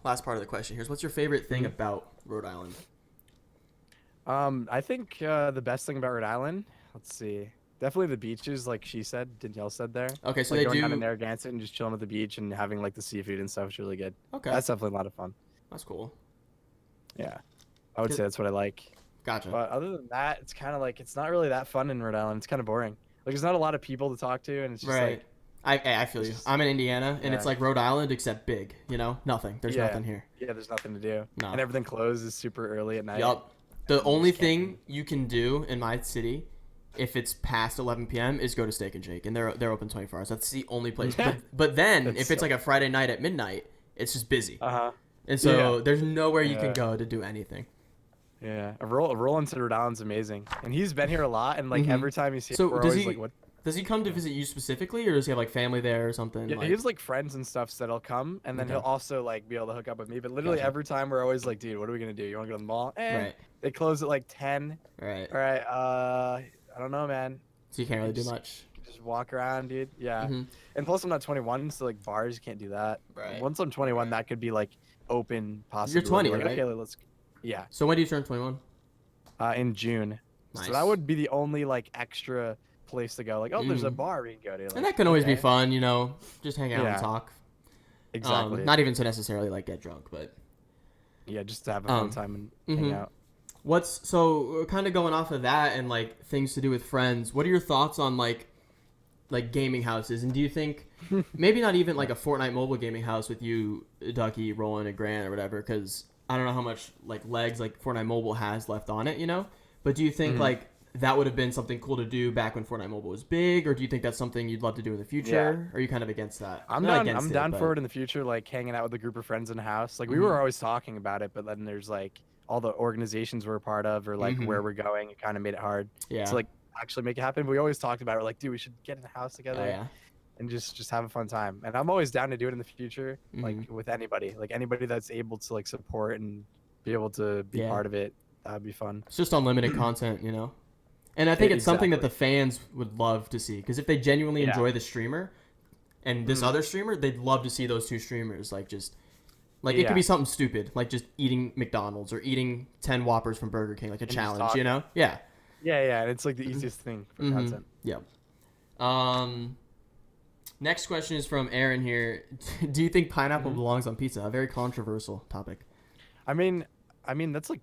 S1: Last part of the question here is what's your favorite thing about Rhode Island?
S2: I think the best thing about Rhode Island, let's see, definitely the beaches, like Danielle said there.
S1: Okay, so
S2: like
S1: they
S2: going
S1: do
S2: down to Narragansett and just chilling at the beach and having like the seafood and stuff is really good.
S1: Okay,
S2: that's definitely a lot of fun.
S1: That's cool.
S2: Yeah, I would say that's what I like.
S1: Gotcha.
S2: But other than that, it's kind of like it's not really that fun in Rhode Island. It's kind of boring. Like there's not a lot of people to talk to, and it's just like.
S1: I feel you. I'm in Indiana, and it's like Rhode Island except big. You know, nothing. There's nothing here.
S2: Yeah, there's nothing to do.
S1: No.
S2: And everything closes super early at night.
S1: Yup. The only thing you can do in my city, if it's past 11 p.m., is go to Steak and Shake, and they're open 24 hours. That's the only place. But then, if it's like a Friday night at midnight, it's just busy. And so there's nowhere you can go to do anything.
S2: Yeah, a roll into Rhode Island's amazing, and he's been here a lot, and like every time you see him, we're always like, what?
S1: Does he come to visit you specifically, or does he have like family there or something?
S2: Yeah, he has like friends and stuff that'll come, and then he'll also like be able to hook up with me. But literally every time we're always like, dude, what are we gonna do? You want to go to the mall? Right. They close at like 10.
S1: Right.
S2: All right. I don't know, man.
S1: So you can't really do much.
S2: Just walk around, dude. Yeah. And plus, I'm not 21, so like bars, you can't do that.
S1: Right.
S2: Once I'm 21, that could be like open, possibly.
S1: You're 20,
S2: like,
S1: right?
S2: Okay, let's. Yeah.
S1: So when do you turn 21?
S2: In June.
S1: Nice.
S2: So that would be the only like extra place to go. Like, oh, there's a bar we can go to. Like,
S1: and that can always be
S2: okay.
S1: fun, you know, just hang out and talk.
S2: Exactly.
S1: Not even to necessarily like get drunk, but
S2: yeah, just to have a fun time and hang out.
S1: What's so kind of going off of that and like things to do with friends? What are your thoughts on like gaming houses? And do you think maybe not even like a Fortnite mobile gaming house with you, Ducky, Roland, and Grant or whatever? Because I don't know how much like legs like Fortnite mobile has left on it, you know. But do you think like that would have been something cool to do back when Fortnite mobile was big, or do you think that's something you'd love to do in the future? Or are you kind of against that?
S2: I'm down for it in the future, like hanging out with a group of friends in a house. Like we were always talking about it, but then there's like all the organizations we're a part of or like where we're going. It kind of made it hard to like actually make it happen. But we always talked about it. We're like, dude, we should get in a house together and just have a fun time. And I'm always down to do it in the future, like with anybody that's able to like support and be able to be part of it. That'd be fun.
S1: It's just unlimited content, you know? And I think it's something that the fans would love to see, because if they genuinely enjoy the streamer and this other streamer, they'd love to see those two streamers like just like it could be something stupid, like just eating McDonald's or eating 10 Whoppers from Burger King, like a challenge, you know? Yeah.
S2: Yeah, and it's like the easiest thing for content.
S1: Yeah. Next question is from Aaron here. Do you think pineapple belongs on pizza? A very controversial topic.
S2: I mean that's like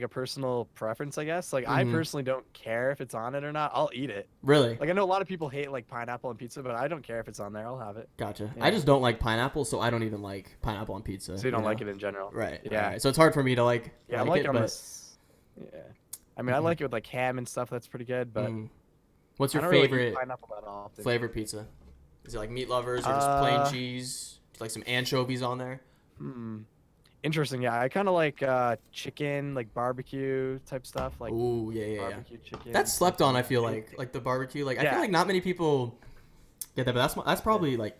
S2: a personal preference, I guess. Like I personally don't care if it's on it or not. I'll eat it.
S1: Really?
S2: Like I know a lot of people hate like pineapple on pizza, but I don't care if it's on there. I'll have it.
S1: Gotcha.
S2: Yeah.
S1: I just don't like pineapple, so I don't even like pineapple on pizza.
S2: So you don't like it in general.
S1: Right.
S2: Yeah.
S1: Right. So it's hard for me to like.
S2: Yeah,
S1: like it,
S2: on
S1: but...
S2: this. Yeah. I mean, I like it with like ham and stuff. That's pretty good. But
S1: what's your favorite flavor pizza? Is it like meat lovers or just plain cheese? Do you like some anchovies on there?
S2: Interesting. Yeah, I kind of like chicken, like barbecue type stuff. Like
S1: ooh, yeah.
S2: Barbecue chicken.
S1: That's slept on. I feel like the barbecue. Like I feel like not many people get that, but that's probably like.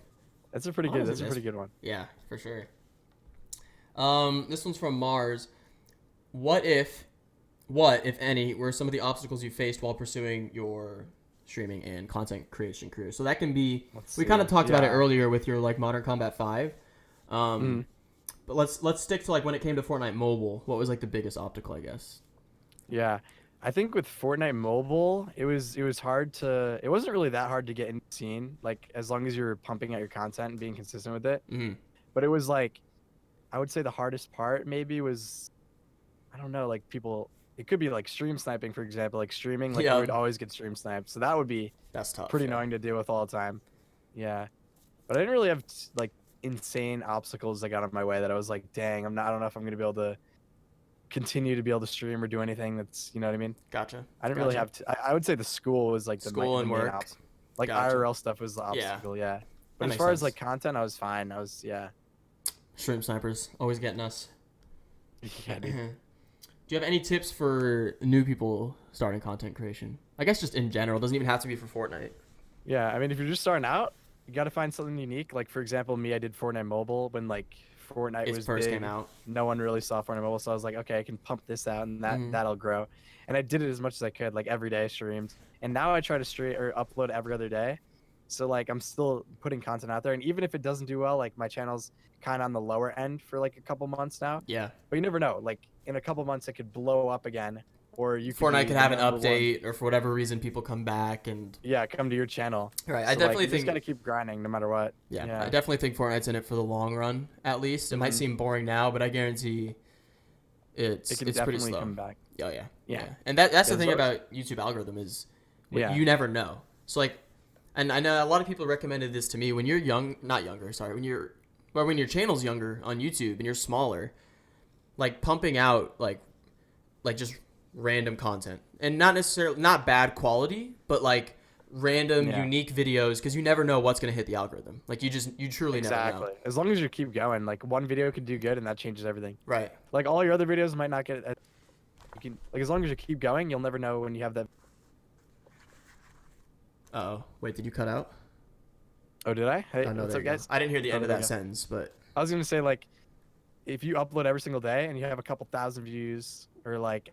S2: That's a pretty good. That's a pretty good one.
S1: Yeah, for sure. This one's from Mars. What if any, were some of the obstacles you faced while pursuing your streaming and content creation career? So that can be. We kind of talked about it earlier with your like Modern Combat 5. But let's stick to like when it came to Fortnite Mobile. What was like the biggest obstacle, I guess?
S2: Yeah, I think with Fortnite Mobile, it was hard to. It wasn't really that hard to get in the scene, like as long as you're pumping out your content and being consistent with it. But it was like, I would say the hardest part maybe was, I don't know, like people. It could be like stream sniping, for example, like streaming. Like I would always get stream sniped, so that would be
S1: that's tough.
S2: Pretty annoying to deal with all the time. Yeah, but I didn't really have like insane obstacles that got in my way that I was like, dang, I don't know if I'm gonna be able to continue to be able to stream or do anything that's, you know what I mean?
S1: Gotcha.
S2: I didn't really have to. I would say the school was like the
S1: school and work.
S2: Like IRL stuff was the obstacle. Yeah. But as far as like content, I was fine.
S1: Shrimp snipers always getting us.
S2: Yeah, dude.
S1: Do you have any tips for new people starting content creation? I guess just in general. It doesn't even have to be for Fortnite.
S2: Yeah, I mean, if you're just starting out, you got to find something unique. Like, for example, me, I did Fortnite Mobile when, like, Fortnite was
S1: first
S2: big.
S1: Came out.
S2: No one really saw Fortnite Mobile, so I was like, okay, I can pump this out, and that'll grow. And I did it as much as I could, like, every day I streamed. And now I try to stream or upload every other day. So, like, I'm still putting content out there. And even if it doesn't do well, like, my channel's kind of on the lower end for, like, a couple months now.
S1: Yeah.
S2: But you never know. Like, in a couple months, it could blow up again. Or you
S1: Fortnite could have an update, or for whatever reason, people come back and
S2: come to your channel.
S1: Right, so I definitely think
S2: you just gotta keep grinding no matter what.
S1: Yeah, I definitely think Fortnite's in it for the long run. At least it might seem boring now, but I guarantee it's pretty slow.
S2: Come back.
S1: Oh yeah. And that's the thing about YouTube algorithm is you never know. So like, and I know a lot of people recommended this to me when you're when your channel's younger on YouTube and you're smaller, like pumping out like just random content, and not bad quality, but like random unique videos, because you never know what's going to hit the algorithm. Like you truly never know.
S2: As long as you keep going, like one video could do good and that changes everything.
S1: Right.
S2: Like all your other videos might not get it. As long as you keep going, you'll never know when you have that.
S1: Oh wait, did you cut out?
S2: Oh, did I? Hey,
S1: no,
S2: what's up, guys?
S1: I didn't hear the end of that sentence, but
S2: I was gonna say, like, if you upload every single day and you have a couple thousand views, or like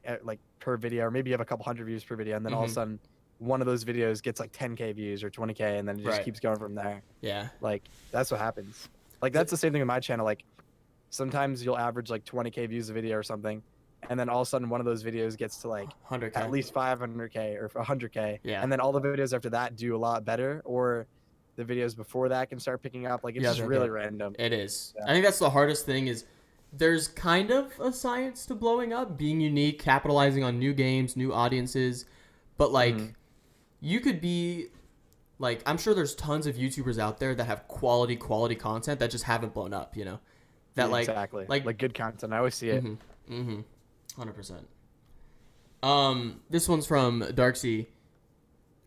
S2: per video, or maybe you have a couple hundred views per video, and then all of a sudden one of those videos gets like 10K views or 20K, and then it just keeps going from there.
S1: Yeah.
S2: Like that's what happens. Like that's the same thing with my channel. Like sometimes you'll average like 20K views a video or something, and then all of a sudden one of those videos gets to like
S1: 100K.
S2: at least 500K or 100K,
S1: Yeah.
S2: and then all the videos after that do a lot better, or the videos before that can start picking up. Like it's just really random.
S1: It is.
S2: Yeah.
S1: I think that's the hardest thing is there's kind of a science to blowing up, being unique, capitalizing on new games, new audiences, but like you could be like, I'm sure there's tons of YouTubers out there that have quality content that just haven't blown up, you know? That like
S2: exactly like good content. I always see it.
S1: 100%. This one's from Darksea.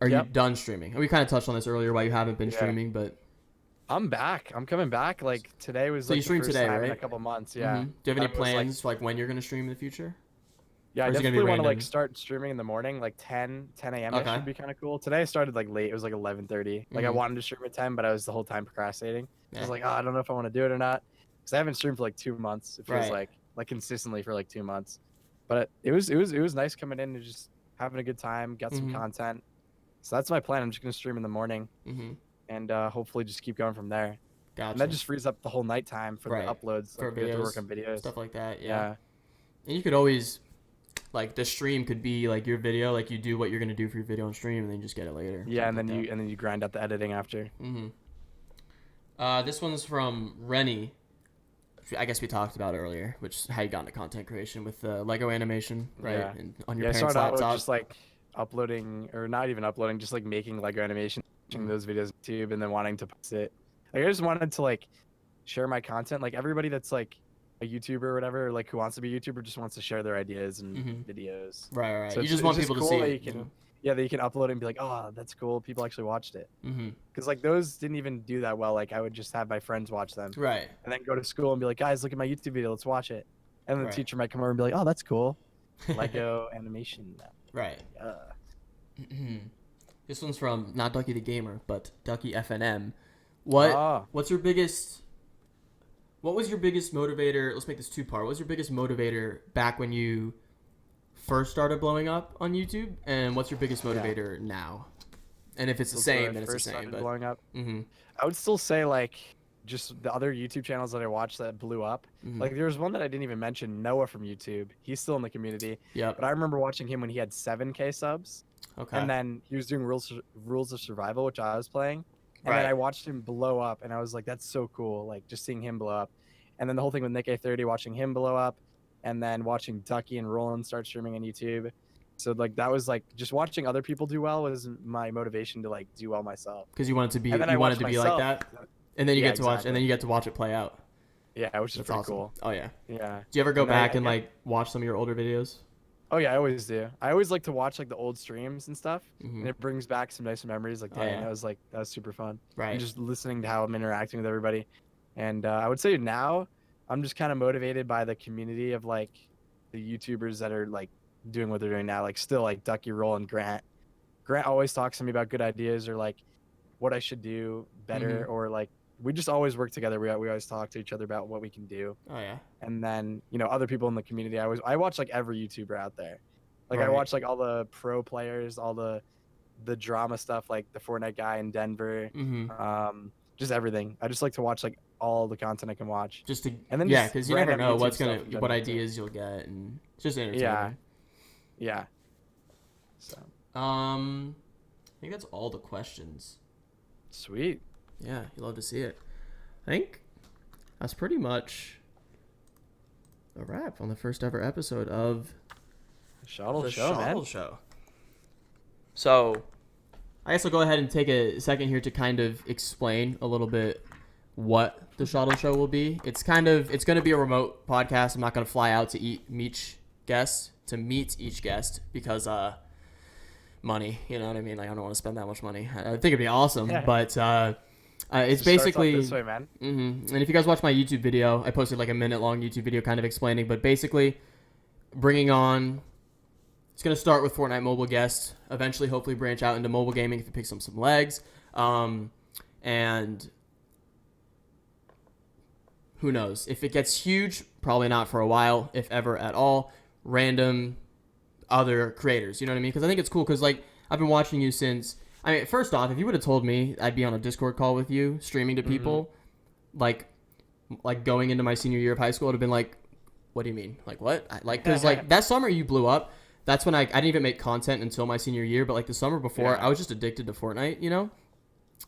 S1: Are you done streaming? We kind of touched on this earlier why you haven't been streaming, but
S2: I'm back. I'm coming back. Like today was like
S1: you streamed
S2: the first
S1: today,
S2: time
S1: right?
S2: in a couple months. Yeah.
S1: Do you have any
S2: That was,
S1: plans like when you're gonna stream in the future?
S2: Yeah,
S1: Or
S2: I
S1: is it gonna be
S2: definitely want to
S1: random?
S2: like start streaming in the morning, like 10 a.m. It
S1: Okay.
S2: should be kind of cool. Today I started like late. It was like 11:30. Like I wanted to stream at 10, but I was the whole time procrastinating. I was like, oh, I don't know if I want to do it or not, because I haven't streamed for like 2 months. It feels like consistently for like 2 months. But it was nice coming in and just having a good time, got some content. So that's my plan. I'm just gonna stream in the morning, and hopefully just keep going from there.
S1: Gotcha.
S2: And that just frees up the whole nighttime for the uploads.
S1: For
S2: like,
S1: videos,
S2: to work on videos,
S1: stuff like that.
S2: Yeah.
S1: And you could always, like, the stream could be like your video, like you do what you're gonna do for your video on stream, and then you just get it later.
S2: Yeah, and then you grind out the editing after.
S1: This one's from Rennie. I guess we talked about earlier, which is how you got into content creation with Lego animation, right?
S2: Yeah.
S1: And on your
S2: I
S1: parents'
S2: started out with
S1: laptop.
S2: just like uploading, or not even uploading, just like making Lego animation, watching those videos on YouTube, and then wanting to post it. Like I just wanted to like share my content. Like everybody that's like a YouTuber or whatever, like who wants to be a YouTuber, just wants to share their ideas and videos.
S1: Right.
S2: So
S1: you just want people to see
S2: that
S1: it.
S2: you can, that you can upload it and be like, oh, that's cool. People actually watched it. Because like those didn't even do that well. Like I would just have my friends watch them.
S1: Right.
S2: And then go to school and be like, guys, look at my YouTube video. Let's watch it. And the teacher might come over and be like, oh, that's cool. Lego animation.
S1: Right. This one's from not Ducky the Gamer, but Ducky FNM. What's your biggest? What was your biggest motivator? Let's make this two-part. What was your biggest motivator back when you first started blowing up on YouTube, and what's your biggest motivator now? And if it's the same, then it's the same. But
S2: blowing up, I would still say like just the other YouTube channels that I watched that blew up. Like there was one that I didn't even mention, Noah from YouTube. He's still in the community.
S1: Yeah.
S2: But I remember watching him when he had 7K subs.
S1: Okay.
S2: And then he was doing Rules of Survival, which I was playing. And then I watched him blow up, and I was like, that's so cool. Like, just seeing him blow up. And then the whole thing with Nick A30, watching him blow up, and then watching Ducky and Roland start streaming on YouTube. So, like, that was, like, just watching other people do well was my motivation to, like, do well myself.
S1: Because you wanted to be, like that? And then you get to watch, and then you get to watch it play out.
S2: Yeah, which is pretty cool.
S1: Oh, yeah.
S2: Yeah.
S1: Do you ever go back and, like, watch some of your older videos?
S2: Oh yeah, I always do. I always like to watch like the old streams and stuff, and it brings back some nice memories. Like, dang, that was super fun.
S1: Right.
S2: And just listening to how I'm interacting with everybody, and I would say now I'm just kind of motivated by the community of like the YouTubers that are like doing what they're doing now. Like still like Ducky, Roll, and Grant. Grant always talks to me about good ideas or like what I should do better, or like we just always work together. We always talk to each other about what we can do.
S1: Oh yeah.
S2: And then, you know, other people in the community. I watch like every YouTuber out there. Like I watch like all the pro players, all the drama stuff, like the Fortnite guy in Denver. Just everything. I just like to watch like all the content I can watch.
S1: Just to
S2: and then
S1: because you never know what ideas you'll get, and it's just entertaining.
S2: Yeah. So.
S1: I think that's all the questions.
S2: Sweet.
S1: Yeah, you love to see it. I think that's pretty much a wrap on the first ever episode of
S2: Shawtle
S1: Show. So, I guess I'll go ahead and take a second here to kind of explain a little bit what the Shawtle Show will be. It's going to be a remote podcast. I'm not going to fly out to meet each guest because money, you know what I mean? Like I don't want to spend that much money. I think it'd be awesome, but it's basically
S2: this way, man.
S1: And if you guys watch my YouTube video, I posted like a minute-long YouTube video kind of explaining, but basically bringing on. It's gonna start with Fortnite mobile guests. Eventually, hopefully, branch out into mobile gaming if it picks up some legs. And who knows if it gets huge? Probably not for a while, if ever at all. Random other creators, you know what I mean? Because I think it's cool. Because like I've been watching you since. I mean, first off, if you would have told me I'd be on a Discord call with you, streaming to people, like going into my senior year of high school, I'd have been like, what do you mean? Like what? Because like that summer you blew up. That's when I didn't even make content until my senior year. But like the summer before, I was just addicted to Fortnite, you know.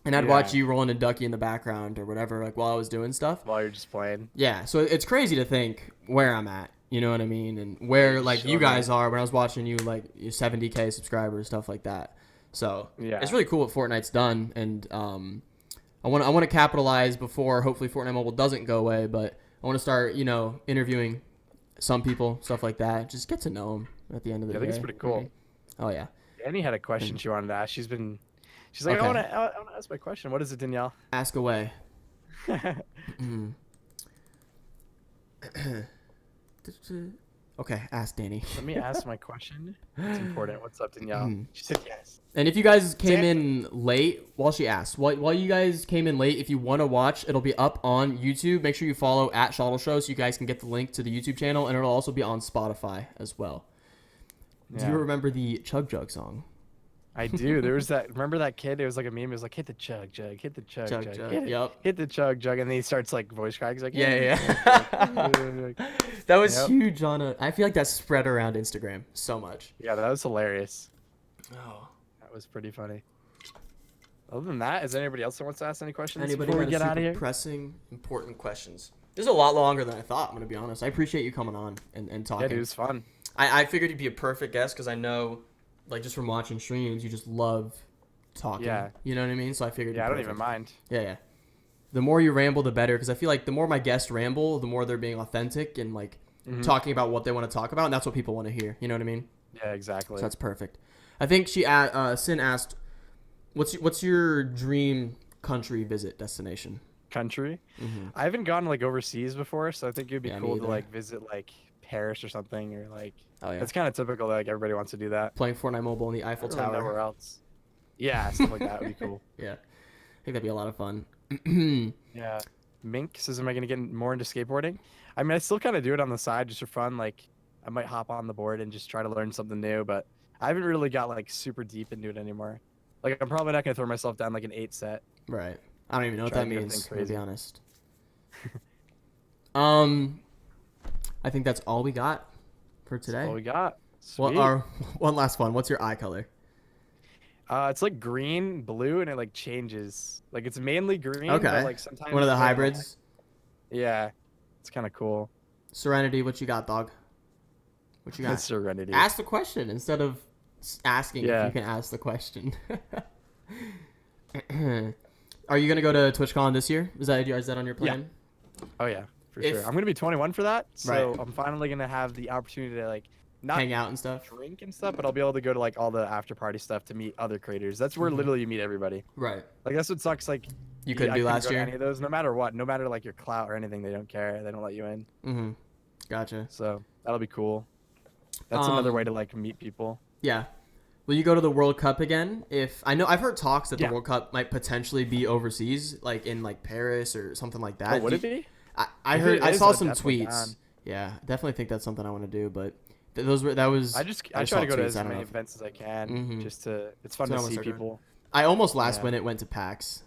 S1: And I'd watch you rolling a ducky in the background or whatever, like while I was doing stuff.
S2: While you're just playing.
S1: Yeah, so it's crazy to think where I'm at. You know what I mean? And where like you guys are when I was watching you, like 70K subscribers, stuff like that. So it's really cool what Fortnite's done, and I want to capitalize before hopefully Fortnite Mobile doesn't go away. But I want to start, you know, interviewing some people, stuff like that. Just get to know them at the end of the day.
S2: I think it's pretty cool.
S1: Oh yeah.
S2: Annie had a question she wanted to ask. She's like, I want to ask my question. What is it, Danielle?
S1: Ask away. Okay, ask Danny.
S2: Let me ask my question. It's important. What's up, Danielle? She said yes.
S1: And if you guys came in late, while she asked, while you guys came in late, if you want to watch, it'll be up on YouTube. Make sure you follow at Shawtle Show so you guys can get the link to the YouTube channel, and it'll also be on Spotify as well. Do you remember the Chug Jug song?
S2: I do. There was that. Remember that kid? It was like a meme. It was like, hit the chug jug, hit the chug jug, hit the chug jug, and then he starts like voice cracks. He's like,
S1: yeah. That was huge on I feel like that spread around Instagram so much.
S2: Yeah, that was hilarious.
S1: Oh,
S2: that was pretty funny. Other than that, is there anybody else that wants to ask any questions
S1: anybody
S2: before we get out of here?
S1: Pressing, important questions. This is a lot longer than I thought. I'm gonna be honest. I appreciate you coming on and talking.
S2: Yeah, dude, it was fun.
S1: I figured you'd be a perfect guest because I know. Like, just from watching streams, you just love talking. Yeah. You know what I mean? So I figured...
S2: Yeah, I don't even mind.
S1: Yeah. The more you ramble, the better. Because I feel like the more my guests ramble, the more they're being authentic and, like, talking about what they want to talk about. And that's what people want to hear. You know what I mean?
S2: Yeah, exactly.
S1: So that's perfect. I think Sin asked, what's your dream country visit destination?
S2: Country? I haven't gone, like, overseas before, so I think it would be cool to, like, visit, like... Paris or something, or like it's kind of typical, like everybody wants to do that,
S1: playing Fortnite Mobile in the Eiffel Tower.
S2: Nowhere else. Yeah, stuff like that would be cool.
S1: Yeah, I think that'd be a lot of fun.
S2: Yeah. Mink says, am I gonna get more into skateboarding? I mean, I still kind of do it on the side just for fun. Like I might hop on the board and just try to learn something new, but I haven't really got like super deep into it anymore. Like I'm probably not gonna throw myself down like an 8 set.
S1: Right. I don't even know what that means, to be honest. I think that's all we got for today.
S2: That's all we got.
S1: Sweet. Well, one last one. What's your eye color?
S2: It's like green, blue, and it like changes. Like it's mainly green.
S1: Okay.
S2: But, like sometimes
S1: one of the hybrids.
S2: Yeah, it's kind of cool.
S1: Serenity, what you got, dog? What you got?
S2: It's Serenity.
S1: Ask the question instead of asking if you can ask the question. Are you gonna go to TwitchCon this year? Is that on your plan?
S2: Yeah. Oh yeah. For sure. I'm gonna be 21 for that, so I'm finally gonna have the opportunity to like not
S1: hang out and stuff,
S2: drink and stuff, but I'll be able to go to like all the after party stuff to meet other creators. That's where literally you meet everybody.
S1: Right.
S2: Like that's what sucks. Like
S1: you couldn't do last year.
S2: Any of those, no matter what, no matter like your clout or anything, they don't care. They don't let you in.
S1: Gotcha.
S2: So that'll be cool. That's another way to like meet people.
S1: Yeah. Will you go to the World Cup again? I've heard talks that the World Cup might potentially be overseas, like in like Paris or something like that.
S2: Oh, would it be?
S1: I saw some tweets. Yeah, definitely think that's something I want to do. But I
S2: try to go to as many events as I can. It's fun to see people.
S1: I almost last minute went to PAX.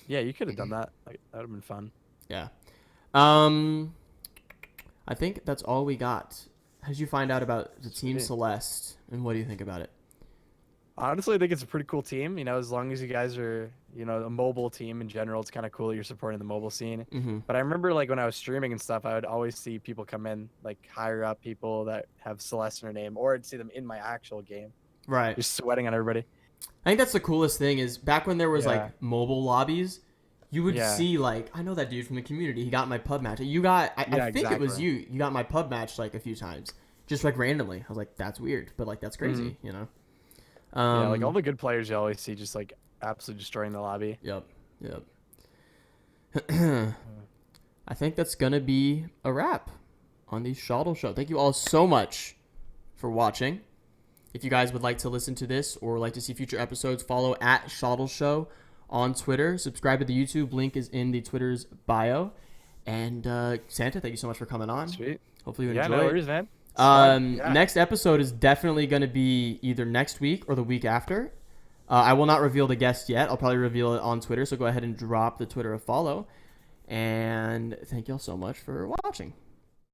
S2: Yeah, you could have done that. Like, that would have been fun.
S1: Yeah. I think that's all we got. How did you find out about the Team Celeste, and what do you think about it?
S2: Honestly, I think it's a pretty cool team. You know, as long as you guys are, a mobile team in general, it's kind of cool that you're supporting the mobile scene. But I remember, like, when I was streaming and stuff, I would always see people come in, like, higher up people that have Celeste in their name, or I'd see them in my actual game.
S1: Right.
S2: Just sweating on everybody.
S1: I think that's the coolest thing is back when there was, like, mobile lobbies, you would see, like, I know that dude from the community. He got my pub match. I think it was you. You got my pub match, like, a few times. Just, like, randomly. I was like, that's weird. But, like, that's crazy, you know?
S2: Yeah, like, all the good players you always see just, like, absolutely destroying the lobby.
S1: Yep. I think that's going to be a wrap on the Shawtle Show. Thank you all so much for watching. If you guys would like to listen to this or like to see future episodes, follow at Shawtle Show on Twitter. Subscribe to the YouTube. Link is in the Twitter's bio. And Santa, thank you so much for coming on.
S2: Sweet.
S1: Hopefully you enjoyed.
S2: Yeah, no worries, man.
S1: Next episode is definitely going to be either next week or the week after. I will not reveal the guest yet. I'll probably reveal it on Twitter. So go ahead and drop the Twitter a follow. And thank y'all so much for watching.